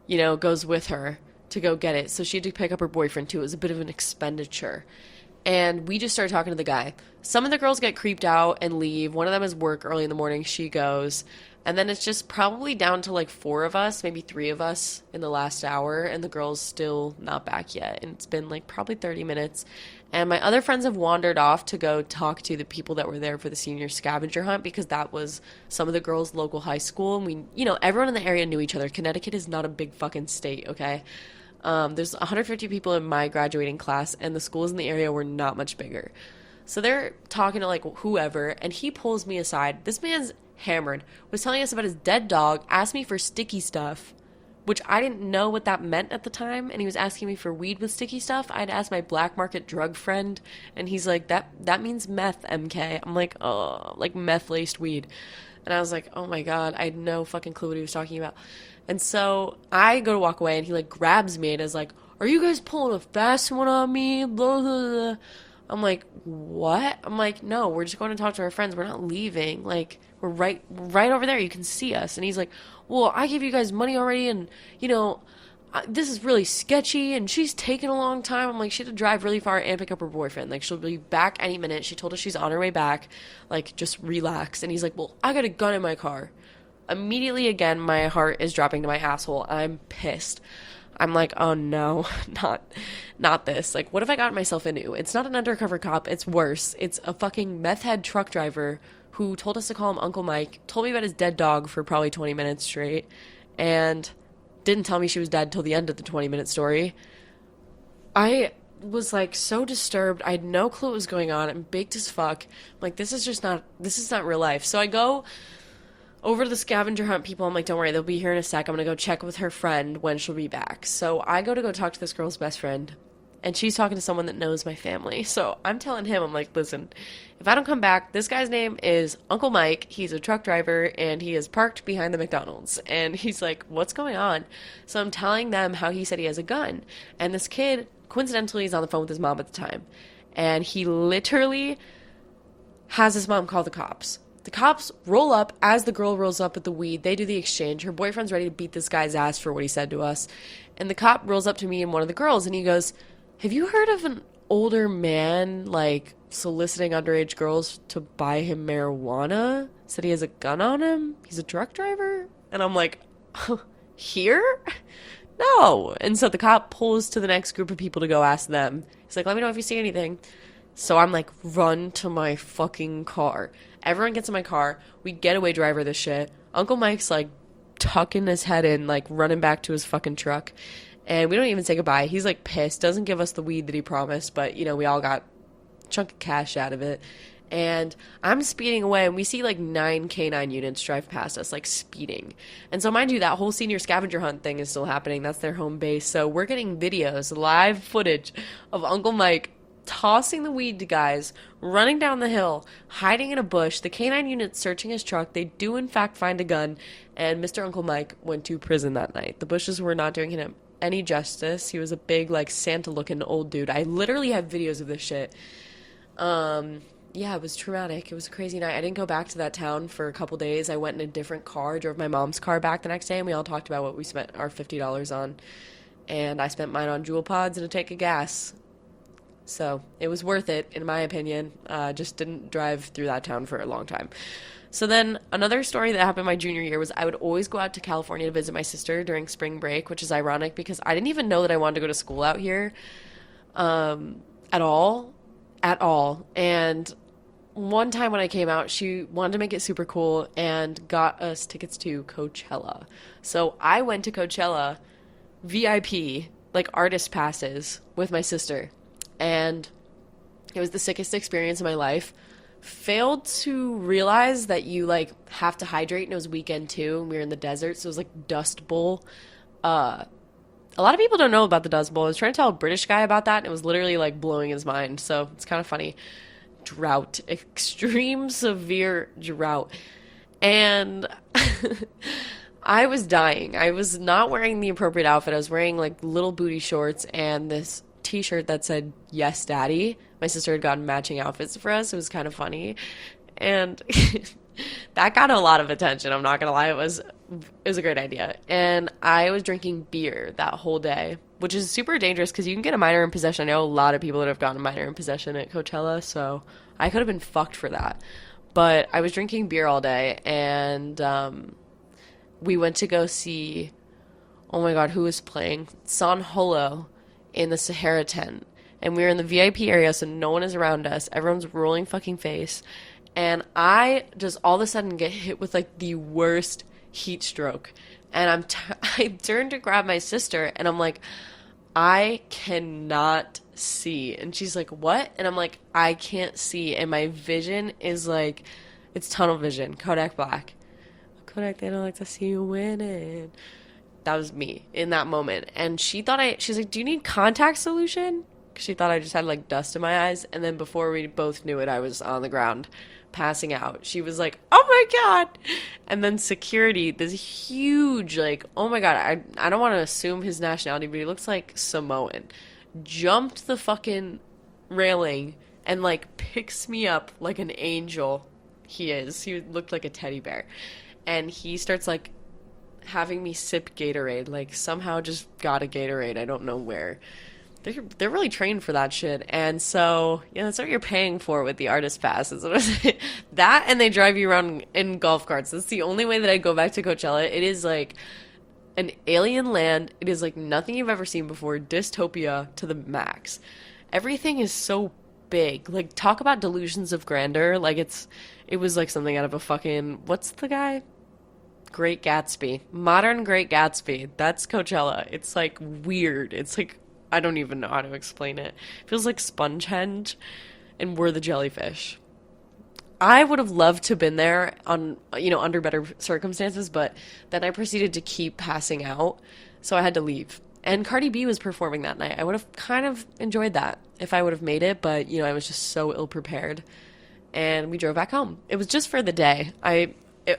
goes with her to go get it. So she had to pick up her boyfriend too. It was a bit of an expenditure. And we just started talking to the guy. Some of the girls get creeped out and leave. One of them has work early in the morning. She goes. And then it's just probably down to like 4 of us, maybe 3 of us in the last hour. And the girl's still not back yet. And it's been like probably 30 minutes. And my other friends have wandered off to go talk to the people that were there for the senior scavenger hunt, because that was some of the girls' local high school. And we, everyone in the area knew each other. Connecticut is not a big fucking state, okay? There's 150 people in my graduating class, and the schools in the area were not much bigger. So they're talking to like whoever, and he pulls me aside. This man's hammered, was telling us about his dead dog, asked me for sticky stuff, which I didn't know what that meant at the time, and he was asking me for weed with sticky stuff. I'd asked my black market drug friend, and he's like, that means meth, MK. I'm like, oh, like meth-laced weed. And I was like, oh my god, I had no fucking clue what he was talking about. And so I go to walk away, and he like grabs me and is like, are you guys pulling a fast one on me? Blah, blah, blah. I'm like, what? I'm like, no, we're just going to talk to our friends. We're not leaving. Like, we're right over there. You can see us. And he's like, well, I gave you guys money already, and, this is really sketchy, and she's taking a long time. I'm like, she had to drive really far and pick up her boyfriend. Like, she'll be back any minute. She told us she's on her way back. Like, just relax. And he's like, well, I got a gun in my car. Immediately, again, my heart is dropping to my asshole. I'm pissed. I'm like, oh no, not this. Like, what have I gotten myself into? It's not an undercover cop. It's worse. It's a fucking meth head truck driver who told us to call him Uncle Mike, told me about his dead dog for probably 20 minutes straight, and didn't tell me she was dead till the end of the 20-minute story. I was like so disturbed. I had no clue what was going on. I'm baked as fuck. I'm like, this is not real life. So I go over to the scavenger hunt people. I'm like, don't worry, they'll be here in a sec. I'm going to go check with her friend when she'll be back. So I go talk to this girl's best friend, and she's talking to someone that knows my family. So I'm telling him, I'm like, listen, if I don't come back, this guy's name is Uncle Mike. He's a truck driver, and he is parked behind the McDonald's. And he's like, what's going on? So I'm telling them how he said he has a gun. And this kid, coincidentally, is on the phone with his mom at the time. And he literally has his mom call the cops. The cops roll up as the girl rolls up with the weed. They do the exchange. Her boyfriend's ready to beat this guy's ass for what he said to us. And the cop rolls up to me and one of the girls, and he goes, have you heard of an older man, like, soliciting underage girls to buy him marijuana? Said he has a gun on him? He's a truck driver? And I'm like, here? No. And so the cop pulls to the next group of people to go ask them. He's like, let me know if you see anything. So I'm like, run to my fucking car. Everyone gets in my car. We getaway driver this shit. Uncle Mike's like tucking his head in, like running back to his fucking truck. And we don't even say goodbye. He's like pissed. Doesn't give us the weed that he promised. But, we all got a chunk of cash out of it. And I'm speeding away, and we see like 9 canine units drive past us, like speeding. And so mind you, that whole senior scavenger hunt thing is still happening. That's their home base. So we're getting videos, live footage of Uncle Mike tossing the weed to guys, running down the hill, hiding in a bush, the canine unit searching his truck. They do in fact find a gun, and Mr. Uncle Mike went to prison that night. The bushes were not doing him any justice. He was a big, like, Santa-looking old dude. I literally have videos of this shit. Yeah, it was traumatic. It was a crazy night. I didn't go back to that town for a couple days. I went in a different car, drove my mom's car back the next day, and we all talked about what we spent our $50 on. And I spent mine on Jewel Pods and a tank of gas. So it was worth it, in my opinion. Just didn't drive through that town for a long time. So then another story that happened my junior year was I would always go out to California to visit my sister during spring break, which is ironic because I didn't even know that I wanted to go to school out here at all. And one time when I came out, she wanted to make it super cool and got us tickets to Coachella. So I went to Coachella VIP, like artist passes, with my sister. And it was the sickest experience of my life. Failed to realize that you, like, have to hydrate, and it was weekend, too, and we were in the desert, so it was, like, Dust Bowl. A lot of people don't know about the Dust Bowl. I was trying to tell a British guy about that, and it was literally, like, blowing his mind, so it's kind of funny. Drought. Extreme, severe drought. And I was dying. I was not wearing the appropriate outfit. I was wearing, like, little booty shorts and this t-shirt that said, "Yes, Daddy." My sister had gotten matching outfits for us. It was kind of funny. And that got a lot of attention. I'm not gonna lie, it was a great idea. And I was drinking beer that whole day, which is super dangerous because you can get a minor in possession. I know a lot of people that have gotten a minor in possession at Coachella, so I could have been fucked for that. But I was drinking beer all day, and we went to go see, oh my God, who was playing? San Holo in the Sahara tent. And we were in the VIP area, so no one is around us. Everyone's rolling fucking face. And I just all of a sudden get hit with like the worst heat stroke. And I turned to grab my sister, and I'm like, I cannot see. And she's like, what? And I'm like, I can't see. And my vision is like, it's tunnel vision, Kodak Black. Kodak, they don't like to see you winning. That was me in that moment. And she's like, do you need contact solution? Because she thought I just had like dust in my eyes. And then before we both knew it, I was on the ground passing out. She was like, oh my God. And then security, this huge, like, oh my God, I don't want to assume his nationality, but he looks like Samoan, jumped the fucking railing and like picks me up like an angel. He looked like a teddy bear. And he starts like having me sip Gatorade, like somehow just got a Gatorade. I don't know where. They're really trained for that shit. And so, yeah, that's what you're paying for with the artist pass. That, and they drive you around in golf carts. That's the only way that I go back to Coachella. It is like an alien land. It is like nothing you've ever seen before. Dystopia to the max. Everything is so big. Like, talk about delusions of grandeur. Like, it was like something out of a fucking, what's the guy? Great Gatsby. Modern Great Gatsby. That's Coachella. It's like weird. It's like, I don't even know how to explain it. It feels like Spongehenge, and we're the jellyfish. I would have loved to have been there on, under better circumstances, but then I proceeded to keep passing out, so I had to leave. And Cardi B was performing that night. I would have kind of enjoyed that if I would have made it, but, I was just so ill-prepared. And we drove back home. It was just for the day. I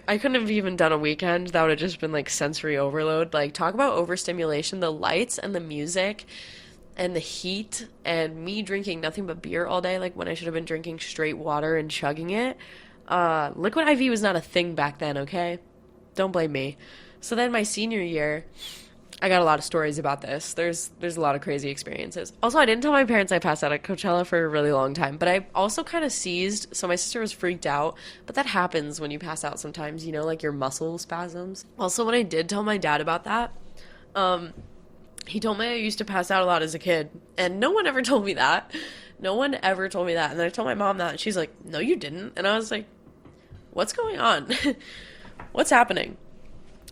couldn't have even done a weekend. That would have just been, like, sensory overload. Like, talk about overstimulation. The lights and the music and the heat and me drinking nothing but beer all day, like, when I should have been drinking straight water and chugging it. Liquid IV was not a thing back then, okay? Don't blame me. So then my senior year, I got a lot of stories about this. There's a lot of crazy experiences. Also, I didn't tell my parents I passed out at Coachella for a really long time, but I also kind of seized, so my sister was freaked out, but that happens when you pass out sometimes, like your muscle spasms. Also, when I did tell my dad about that, he told me I used to pass out a lot as a kid, and no one ever told me that. No one ever told me that, and then I told my mom that, and she's like, no, you didn't, and I was like, what's going on? What's happening?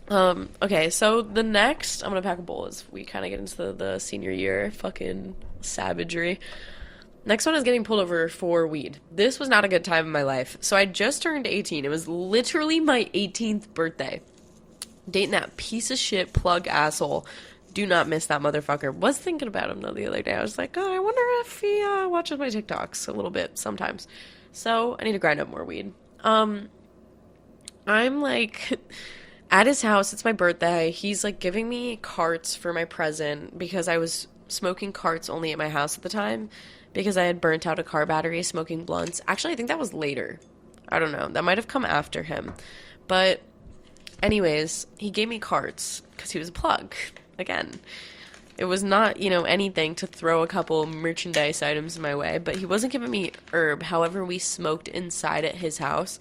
Okay, so the next, I'm gonna pack a bowl as we kind of get into the senior year fucking savagery. Next one is getting pulled over for weed. This was not a good time in my life. So I just turned 18. It was literally my 18th birthday. Dating that piece of shit plug asshole. Do not miss that motherfucker. Was thinking about him though the other day. I was like, oh, I wonder if he watches my TikToks a little bit sometimes. So I need to grind up more weed. I'm like at his house. It's my birthday. He's like giving me carts for my present because I was smoking carts only at my house at the time because I had burnt out a car battery smoking blunts. Actually, I think that was later. I don't know. That might have come after him. But anyways, he gave me carts because he was a plug. Again, it was not, anything to throw a couple merchandise items my way, but he wasn't giving me herb. However, we smoked inside at his house.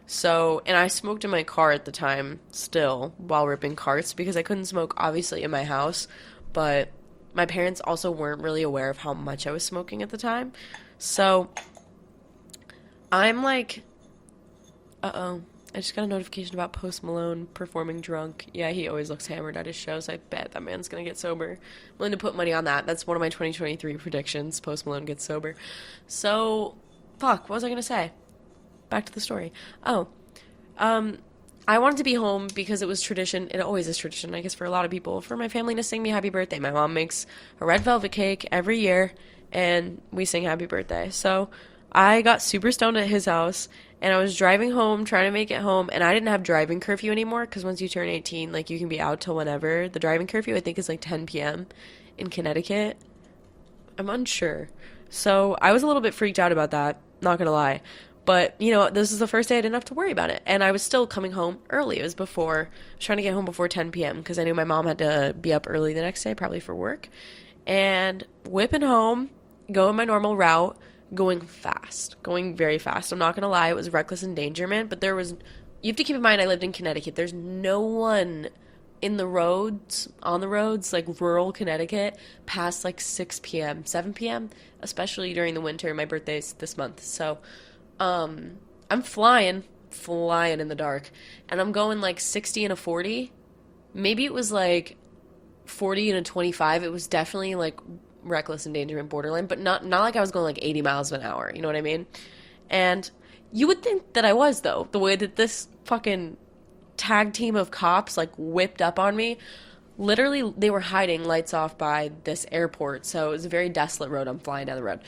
So, and I smoked in my car at the time still while ripping carts because I couldn't smoke obviously in my house, but my parents also weren't really aware of how much I was smoking at the time. So I'm like, I just got a notification about Post Malone performing drunk. Yeah, he always looks hammered at his shows. I bet that man's gonna get sober. I'm willing to put money on that. That's one of my 2023 predictions. Post Malone gets sober. So, fuck, what was I gonna say? Back to the story. I wanted to be home because it was tradition. It always is tradition, I guess, for a lot of people, for my family to sing me happy birthday. My mom makes a red velvet cake every year, and we sing happy birthday. So I got super stoned at his house, and I was driving home, trying to make it home, and I didn't have driving curfew anymore, because once you turn 18, like, you can be out till whenever. The driving curfew, I think, is, like, 10 p.m. in Connecticut. I'm unsure. So I was a little bit freaked out about that, not gonna lie. But, you know, this is the first day I didn't have to worry about it. And I was still coming home early. It was before, I was trying to get home before 10 p.m. because I knew my mom had to be up early the next day, probably for work. And whipping home, going my normal route, going fast, going very fast. I'm not going to lie, it was reckless endangerment, but you have to keep in mind I lived in Connecticut. There's no one in the roads, on the roads, like rural Connecticut, past like 6 p.m., 7 p.m., especially during the winter. My birthday's this month. So, I'm flying in the dark, and I'm going like 60 and a 40. Maybe it was like 40 and a 25. It was definitely like reckless endangerment borderline, but not like I was going like 80 miles an hour. You know what I mean? And you would think that I was, though, the way that this fucking tag team of cops like whipped up on me. Literally, they were hiding lights off by this airport, so it was a very desolate road. I'm flying down the road.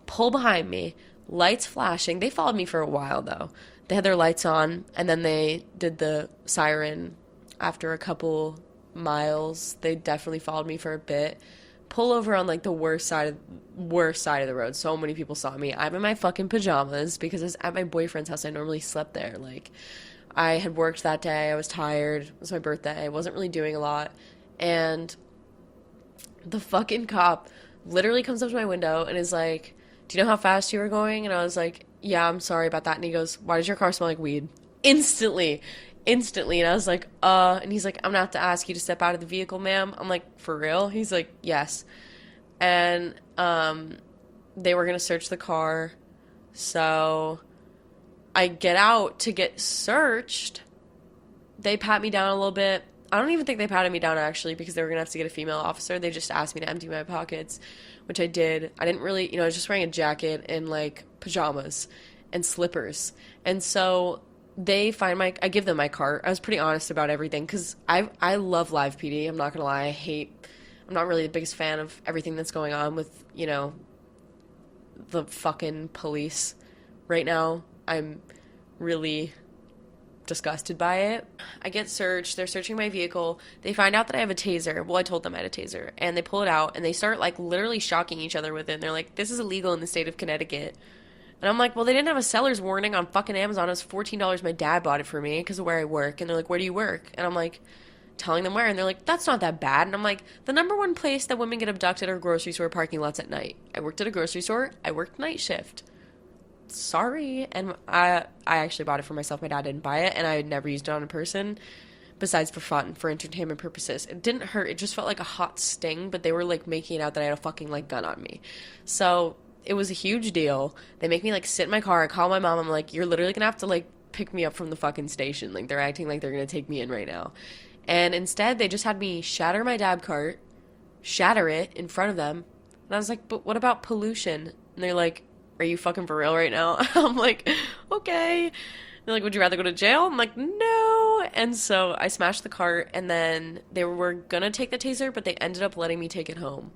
Pull behind me, lights flashing. They followed me for a while, though. They had their lights on, and then they did the siren after a couple miles. They definitely followed me for a bit. Pull over on like the worst side of the road. So many people saw me. I'm in my fucking pajamas because it's at my boyfriend's house. I normally slept there. Like, I had worked that day. I was tired. It was my birthday. I wasn't really doing a lot. And the fucking cop literally comes up to my window and is like, "Do you know how fast you were going?" And I was like, "Yeah, I'm sorry about that." And he goes, "Why does your car smell like weed?" Instantly. Instantly. And I was like, and he's like, "I'm gonna have to ask you to step out of the vehicle, ma'am." I'm like, "For real?" He's like, "Yes." And, they were gonna search the car. So I get out to get searched. They pat me down a little bit. I don't even think they patted me down, actually, because they were going to have to get a female officer. They just asked me to empty my pockets, which I did. I didn't really, I was just wearing a jacket and, like, pajamas and slippers. And so they find I give them my cart. I was pretty honest about everything because I love live PD. I'm not going to lie. I'm not really the biggest fan of everything that's going on with, the fucking police right now. I'm really disgusted by it. I get searched. They're searching my vehicle. They find out that I have a taser. Well, I told them I had a taser. And they pull it out and they start like literally shocking each other with it. And they're like, "This is illegal in the state of Connecticut." And I'm like, "Well, they didn't have a seller's warning on fucking Amazon. It was $14. My dad bought it for me because of where I work." And they're like, "Where do you work?" And I'm like, telling them where. And they're like, "That's not that bad." And I'm like, "The number one place that women get abducted are grocery store parking lots at night. I worked at a grocery store. I worked night shift. Sorry." And I actually bought it for myself. My dad didn't buy it, and I had never used it on a person besides for fun, for entertainment purposes. It didn't hurt. It just felt like a hot sting, but they were like making it out that I had a fucking like gun on me. So it was a huge deal. They make me like sit in my car. I call my mom. I'm like, "You're literally gonna have to like pick me up from the fucking station. Like, they're acting like they're gonna take me in right now." And instead they just had me shatter my dab cart, shatter it in front of them. And I was like, "But what about pollution?" And they're like, "Are you fucking for real right now?" I'm like, "Okay." They're like, "Would you rather go to jail?" I'm like, "No." And so I smashed the cart, and then they were gonna take the taser, but they ended up letting me take it home.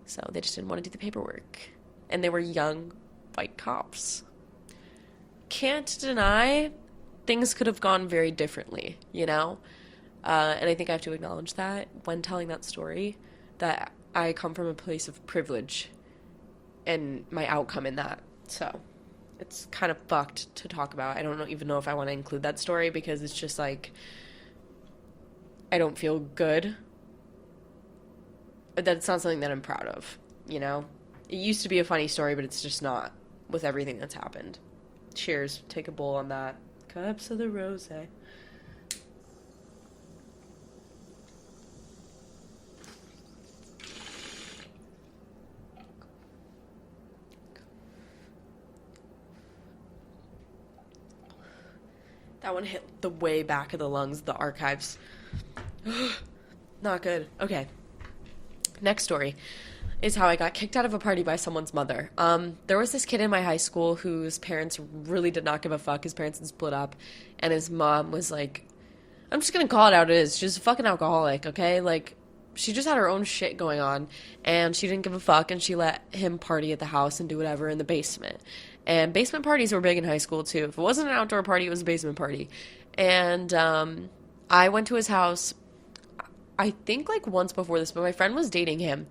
So they just didn't want to do the paperwork. And they were young white cops. Can't deny things could have gone very differently, and I think I have to acknowledge that when telling that story, that I come from a place of privilege and my outcome in that. So it's kind of fucked to talk about. I don't even know if I want to include that story because it's just like, I don't feel good. That's not something that I'm proud of, It used to be a funny story, but it's just not with everything that's happened. Cheers. Take a bowl on that. Cups of the rosé. That one hit the way back of the lungs, the archives. Not good. Okay. Next story is how I got kicked out of a party by someone's mother. There was this kid in my high school whose parents really did not give a fuck. His parents had split up, and his mom was like, I'm just gonna call it out, it is. She's a fucking alcoholic, okay? Like, she just had her own shit going on, and she didn't give a fuck, and she let him party at the house and do whatever in the basement. And basement parties were big in high school, too. If it wasn't an outdoor party, it was a basement party. And I went to his house, I think, like, once before this, but my friend was dating him.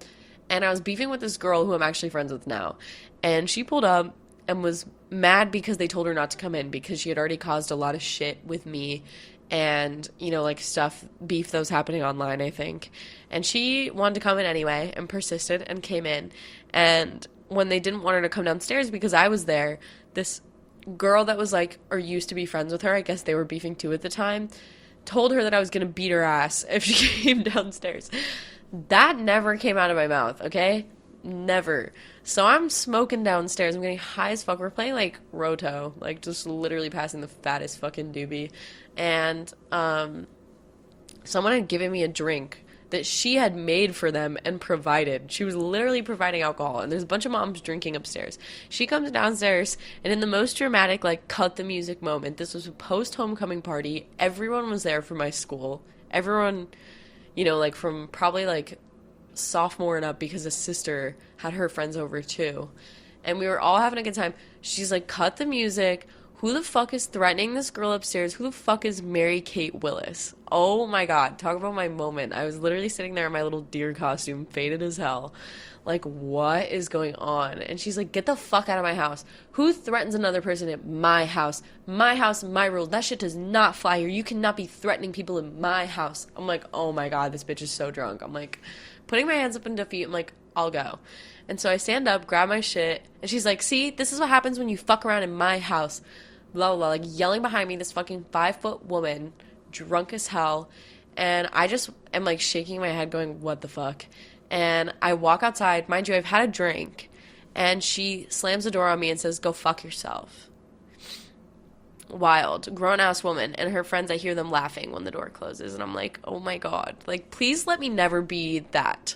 And I was beefing with this girl who I'm actually friends with now. And she pulled up and was mad because they told her not to come in because she had already caused a lot of shit with me and, you know, like stuff, beef that was happening online, I think. And she wanted to come in anyway and persisted and came in. And when they didn't want her to come downstairs because I was there, this girl that was like, or used to be friends with her, I guess they were beefing too at the time, told her that I was going to beat her ass if she came downstairs. That never came out of my mouth, okay? Never. So I'm smoking downstairs. I'm getting high as fuck. We're playing like Roto, like just literally passing the fattest fucking doobie. And someone had given me a drink that she had made for them and provided. She was literally providing alcohol, and there's a bunch of moms drinking upstairs. She comes downstairs, and in the most dramatic, like, cut the music moment, this was a post-homecoming party. Everyone was there for my school. Everyone, you know, like, from probably, like, sophomore and up, because a sister had her friends over, too. And we were all having a good time. She's like, cut the music. Who the fuck is threatening this girl upstairs? Who the fuck is Mary Kate Willis? Oh my god, talk about my moment. I was literally sitting there in my little deer costume, faded as hell. Like, what is going on? And she's like, get the fuck out of my house. Who threatens another person at my house? My house, my rules. That shit does not fly here. You cannot be threatening people in my house. I'm like, oh my god, this bitch is so drunk. I'm like, putting my hands up in defeat. I'm like, I'll go. And so I stand up, grab my shit, and she's like, see, this is what happens when you fuck around in my house. Blah, blah, blah, like yelling behind me, this fucking 5-foot woman, drunk as hell, and I just am like shaking my head going, what the fuck? And I walk outside, mind you, I've had a drink, and she slams the door on me and says, go fuck yourself. Wild, grown-ass woman, and her friends, I hear them laughing when the door closes, and I'm like, oh my god, like, please let me never be that.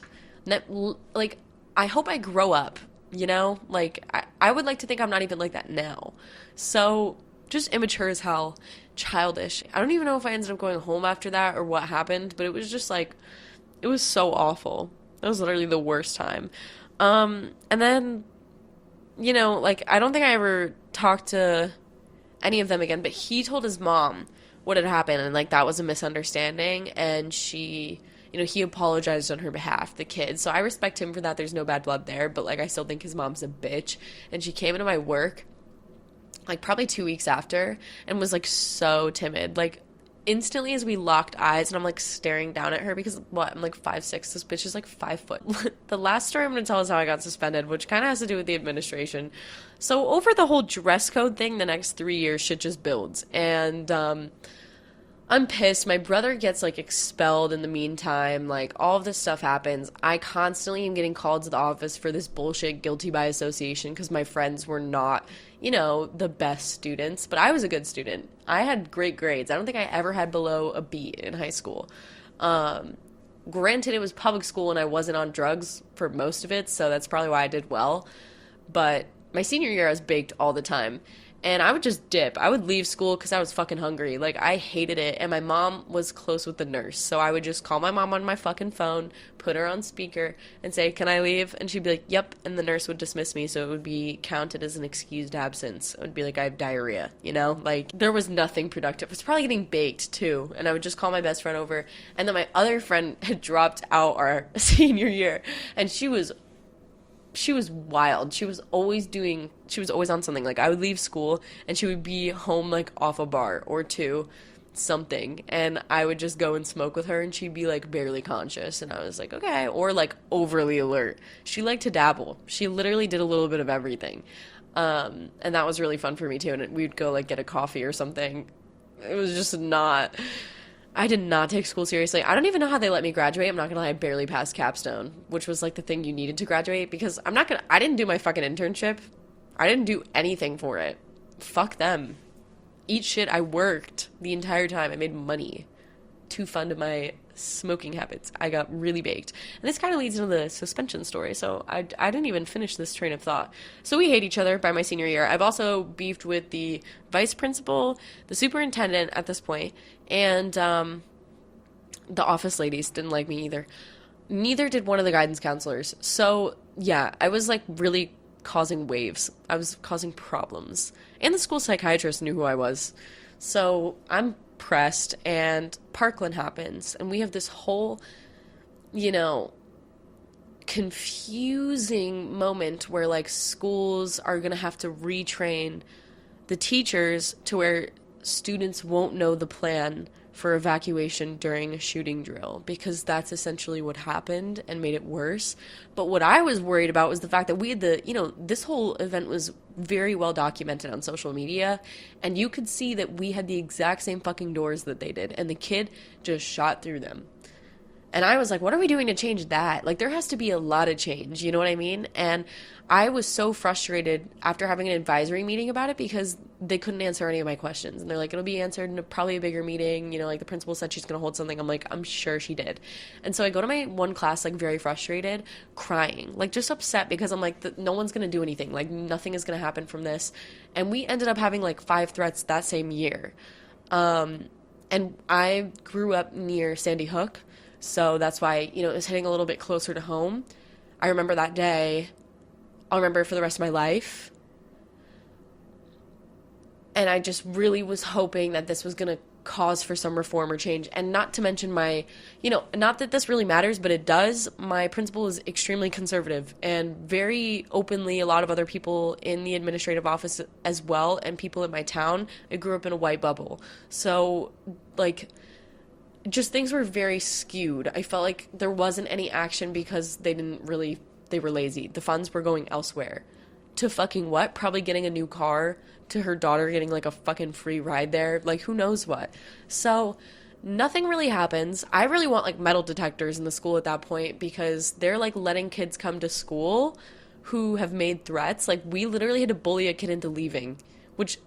Like, I hope I grow up, you know? Like, I would like to think I'm not even like that now. So, just immature as hell, childish. I don't even know if I ended up going home after that or what happened, but it was just like, it was so awful. That was literally the worst time. And then, you know, like, I don't think I ever talked to any of them again, but he told his mom what had happened, and, like, that was a misunderstanding, and she, you know, he apologized on her behalf, the kid. So I respect him for that. There's no bad blood there, but, like, I still think his mom's a bitch. And she came into my work, like, probably 2 weeks after, and was, like, so timid. Like, instantly as we locked eyes, and I'm, like, staring down at her because, what, I'm, like, 5'6". This bitch is, like, 5 foot. The last story I'm going to tell is how I got suspended, which kind of has to do with the administration. So over the whole dress code thing, the next 3 years, shit just builds. And, I'm pissed. My brother gets, like, expelled in the meantime. Like, all of this stuff happens. I constantly am getting called to the office for this bullshit guilty by association because my friends were not, you know, the best students. But I was a good student. I had great grades. I don't think I ever had below a B in high school. Granted, it was public school and I wasn't on drugs for most of it, so that's probably why I did well. But my senior year, I was baked all the time. And I would just dip. I would leave school because I was fucking hungry. Like, I hated it. And my mom was close with the nurse. So I would just call my mom on my fucking phone, put her on speaker, and say, can I leave? And she'd be like, yep. And the nurse would dismiss me. So it would be counted as an excused absence. It would be like, I have diarrhea, you know? Like, there was nothing productive. I was probably getting baked, too. And I would just call my best friend over. And then my other friend had dropped out our senior year. And she was wild. She was always on something. Like, I would leave school and she would be home, like, off a bar or two, something, and I would just go and smoke with her and she'd be, like, barely conscious, and I was like, okay, or, like, overly alert. She liked to dabble. She literally did a little bit of everything, and that was really fun for me too. And we'd go, like, get a coffee or something. It was just not... I did not take school seriously. I don't even know how they let me graduate. I'm not gonna lie, I barely passed capstone, which was, like, the thing you needed to graduate, because I didn't do my fucking internship. I didn't do anything for it. Fuck them. Eat shit, I worked the entire time. I made money to fund my smoking habits. I got really baked. And this kind of leads into the suspension story, so I didn't even finish this train of thought. So we hate each other by my senior year. I've also beefed with the vice principal, the superintendent at this point, and the office ladies didn't like me either. Neither did one of the guidance counselors. So, yeah, I was, like, really causing waves. I was causing problems. And the school psychiatrist knew who I was. So I'm pressed, and Parkland happens, and we have this whole, you know, confusing moment where like schools are going to have to retrain the teachers to where students won't know the plan for evacuation during a shooting drill, because that's essentially what happened and made it worse. But what I was worried about was the fact that we had this whole event was very well documented on social media, and you could see that we had the exact same fucking doors that they did, and the kid just shot through them. And I was like, what are we doing to change that? Like, there has to be a lot of change, you know what I mean? And I was so frustrated after having an advisory meeting about it because they couldn't answer any of my questions. And they're like, it'll be answered in probably a bigger meeting. You know, like the principal said she's going to hold something. I'm like, I'm sure she did. And so I go to my one class, like very frustrated, crying, like just upset because I'm like, no one's going to do anything. Like nothing is going to happen from this. And we ended up having like 5 threats that same year. And I grew up near Sandy Hook. So that's why, it was hitting a little bit closer to home. I remember that day. I'll remember it for the rest of my life. And I just really was hoping that this was going to cause for some reform or change. And not to mention not that this really matters, but it does. My principal is extremely conservative and very openly, a lot of other people in the administrative office as well, and people in my town. I grew up in a white bubble. So, just things were very skewed. I felt like there wasn't any action because they were lazy. The funds were going elsewhere. To fucking what? Probably getting a new car. To her daughter getting like a fucking free ride there. Like who knows what. So nothing really happens. I really want like metal detectors in the school at that point because they're like letting kids come to school who have made threats. Like we literally had to bully a kid into leaving, which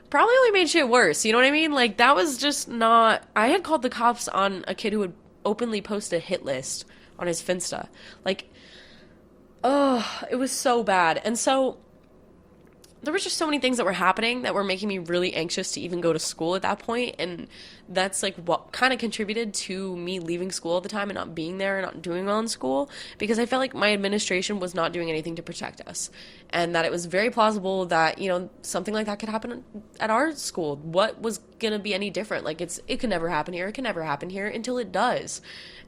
probably only made shit worse, you know what I mean? Like, that was just not... I had called the cops on a kid who would openly post a hit list on his Finsta. Like, it was so bad. And so, there was just so many things that were happening that were making me really anxious to even go to school at that point, and that's, like, what kind of contributed to me leaving school all the time and not being there and not doing well in school, because I felt like my administration was not doing anything to protect us, and that it was very plausible that, something like that could happen at our school. What was gonna be any different? Like, it could never happen here, it can never happen here, until it does,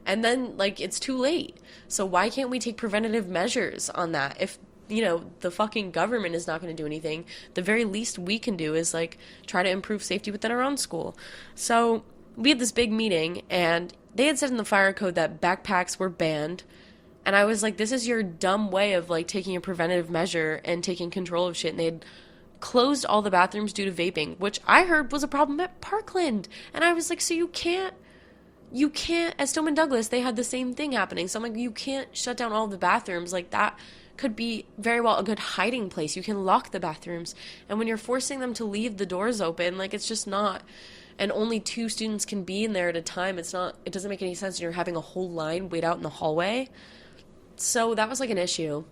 and then, like, it's too late. So why can't we take preventative measures on that? If the fucking government is not going to do anything, the very least we can do is, like, try to improve safety within our own school. So we had this big meeting, and they had said in the fire code that backpacks were banned, and I was like, this is your dumb way of, like, taking a preventative measure and taking control of shit, and they had closed all the bathrooms due to vaping, which I heard was a problem at Parkland, and I was like, so you can't, at Stoneman Douglas, they had the same thing happening, so I'm like, you can't shut down all the bathrooms, like, that could be very well a good hiding place. You can lock the bathrooms, and when you're forcing them to leave the doors open, like, it's just not, and only 2 students can be in there at a time, it doesn't make any sense, and you're having a whole line wait out in the hallway. So that was like an issue,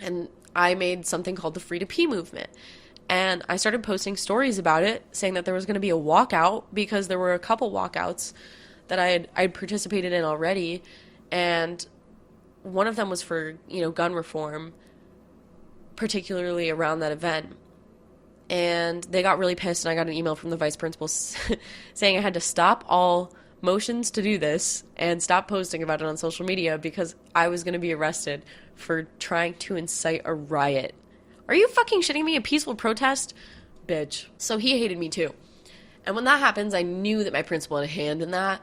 and I made something called the Free to Pee movement, and I started posting stories about it, saying that there was going to be a walkout, because there were a couple walkouts that I'd participated in already, and one of them was for, gun reform, particularly around that event. And they got really pissed, and I got an email from the vice principal saying I had to stop all motions to do this and stop posting about it on social media because I was going to be arrested for trying to incite a riot. Are you fucking shitting me? A peaceful protest? Bitch. So he hated me too. And when that happens, I knew that my principal had a hand in that.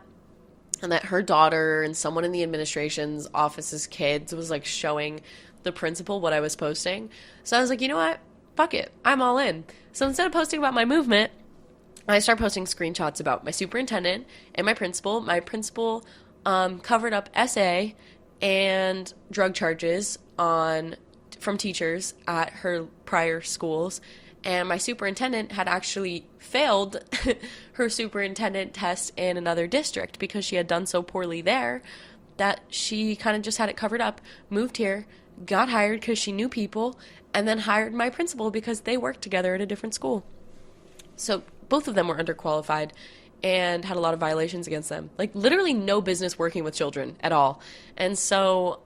And that her daughter and someone in the administration's office's kids was, like, showing the principal what I was posting. So I was like, you know what? Fuck it. I'm all in. So instead of posting about my movement, I started posting screenshots about my superintendent and my principal. My principal covered up SA and drug charges from teachers at her prior schools. And my superintendent had actually failed her superintendent test in another district because she had done so poorly there that she kind of just had it covered up, moved here, got hired because she knew people, and then hired my principal because they worked together at a different school. So both of them were underqualified and had a lot of violations against them. Like, literally no business working with children at all. And so,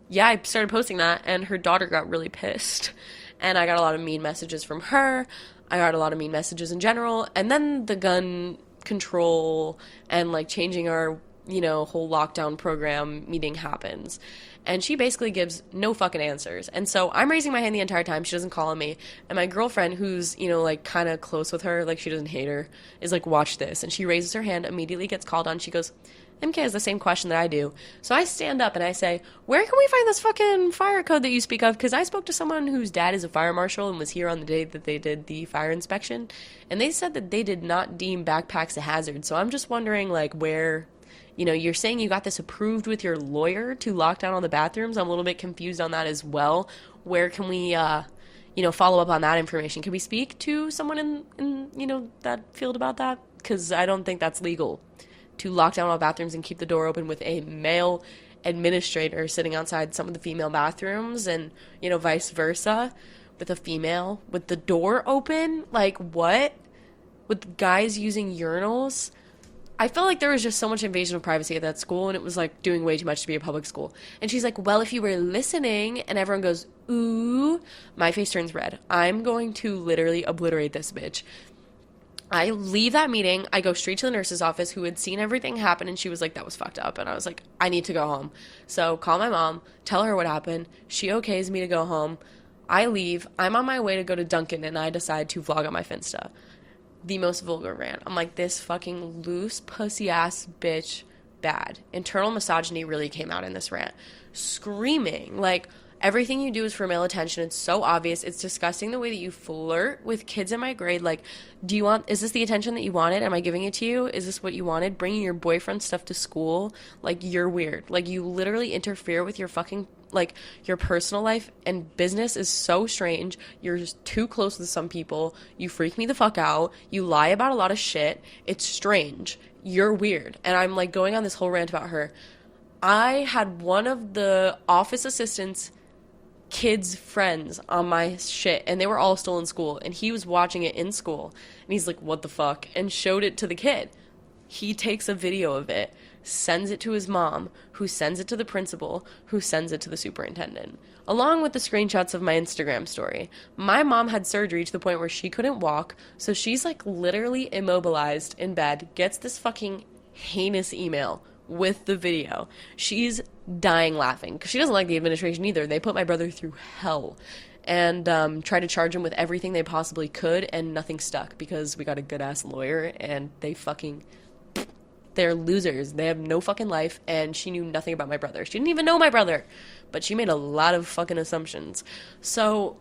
yeah, I started posting that, and her daughter got really pissed. And I got a lot of mean messages from her. I got a lot of mean messages in general. And then the gun control and, like, changing our whole lockdown program meeting happens. And she basically gives no fucking answers. And so I'm raising my hand the entire time. She doesn't call on me. And my girlfriend, who's, like kind of close with her, like she doesn't hate her, is like, watch this. And she raises her hand, immediately gets called on. She goes, MK has the same question that I do. So I stand up and I say, where can we find this fucking fire code that you speak of? Because I spoke to someone whose dad is a fire marshal and was here on the day that they did the fire inspection. And they said that they did not deem backpacks a hazard. So I'm just wondering, like, where... you're saying you got this approved with your lawyer to lock down all the bathrooms. I'm a little bit confused on that as well. Where can we, follow up on that information? Can we speak to someone in that field about that? Because I don't think that's legal to lock down all bathrooms and keep the door open with a male administrator sitting outside some of the female bathrooms and, vice versa with a female with the door open. Like, what? With guys using urinals? I felt like there was just so much invasion of privacy at that school, and it was, like, doing way too much to be a public school. And she's like, well, if you were listening, and everyone goes, ooh, my face turns red. I'm going to literally obliterate this bitch. I leave that meeting, I go straight to the nurse's office who had seen everything happen, and she was like, that was fucked up. And I was like, I need to go home. So call my mom, tell her what happened. She okays me to go home. I leave. I'm on my way to go to Dunkin', and I decide to vlog on my Finsta. The most vulgar rant. I'm like, this fucking loose pussy ass bitch bad. Internal misogyny really came out in this rant. Screaming. Like, everything you do is for male attention. It's so obvious. It's disgusting the way that you flirt with kids in my grade. Like, is this the attention that you wanted? Am I giving it to you? Is this what you wanted? Bringing your boyfriend stuff to school? Like, you're weird. Like, you literally interfere with your fucking, like, your personal life and business is so strange. You're just too close with some people. You freak me the fuck out. You lie about a lot of shit. It's strange. You're weird. And I'm, like, going on this whole rant about her. I had one of the office assistants' kids' friends on my shit, and they were all still in school, and he was watching it in school, and he's like, what the fuck, and showed it to the kid. He takes a video of it, sends it to his mom, who sends it to the principal, who sends it to the superintendent, along with the screenshots of my Instagram story. My mom had surgery to the point where she couldn't walk, so she's, like, literally immobilized in bed, gets this fucking heinous email with the video. She's dying laughing because she doesn't like the administration either. They put my brother through hell and tried to charge him with everything they possibly could, and nothing stuck because we got a good ass lawyer, and they're losers. They have no fucking life, and she knew nothing about my brother. She didn't even know my brother, but she made a lot of fucking assumptions. So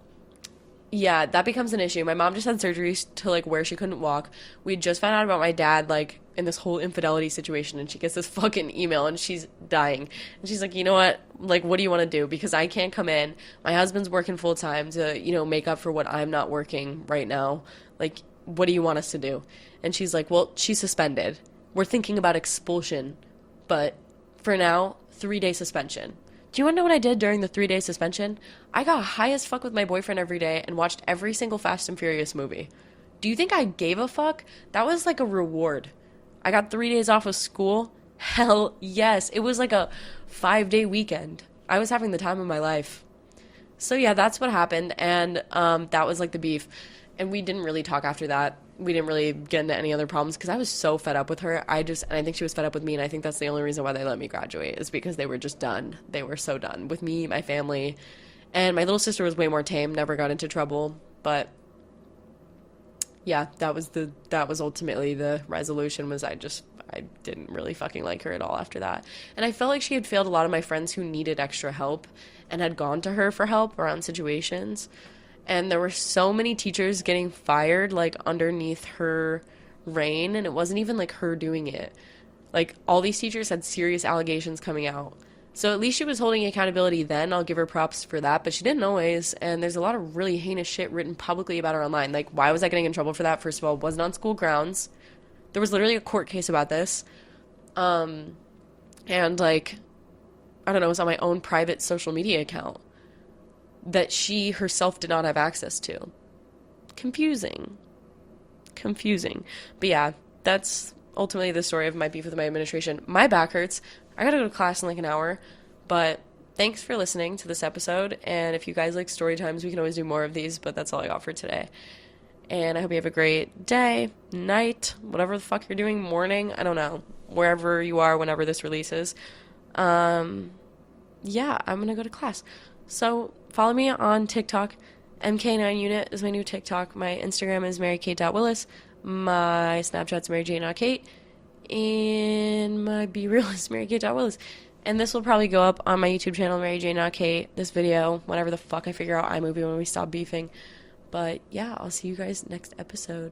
yeah, that becomes an issue. My mom just had surgery to, like, where she couldn't walk. We just found out about my dad, like, in this whole infidelity situation, and she gets this fucking email, and she's dying. And she's like, you know what? Like, what do you want to do? Because I can't come in. My husband's working full-time to, make up for what I'm not working right now. Like, what do you want us to do? And she's like, well, she's suspended. We're thinking about expulsion, but for now, 3-day suspension. Do you want to know what I did during the 3-day suspension? I got high as fuck with my boyfriend every day and watched every single Fast and Furious movie. Do you think I gave a fuck? That was like a reward. I got 3 days off of school. Hell yes. It was like a 5-day weekend. I was having the time of my life. So yeah, that's what happened. And that was like the beef. And we didn't really talk after that. We didn't really get into any other problems because I was so fed up with her. And I think she was fed up with me. And I think that's the only reason why they let me graduate is because they were just done. They were so done with me, my family. And my little sister was way more tame, never got into trouble. But yeah, that was ultimately the resolution was I didn't really fucking like her at all after that. And I felt like she had failed a lot of my friends who needed extra help and had gone to her for help around situations. And there were so many teachers getting fired, like, underneath her reign, and it wasn't even, like, her doing it. Like, all these teachers had serious allegations coming out. So at least she was holding accountability then. I'll give her props for that, but she didn't always, and there's a lot of really heinous shit written publicly about her online. Like, why was I getting in trouble for that? First of all, it wasn't on school grounds. There was literally a court case about this. And, like, I don't know, it was on my own private social media account that she herself did not have access to. Confusing. But yeah, that's ultimately the story of my beef with my administration. My back hurts. I gotta go to class in like an hour. But thanks for listening to this episode. And if you guys like story times, we can always do more of these. But that's all I got for today. And I hope you have a great day, night, whatever the fuck you're doing, morning. I don't know. wherever you are whenever this releases. Yeah, I'm gonna go to class. So follow me on TikTok. MK9Unit is my new TikTok. My Instagram is marykate.willis. My Snapchat's maryjane.kate. And my BeReal is marykate.willis. And this will probably go up on my YouTube channel, maryjane.kate, this video, whenever the fuck I figure out iMovie when we stop beefing. But yeah, I'll see you guys next episode.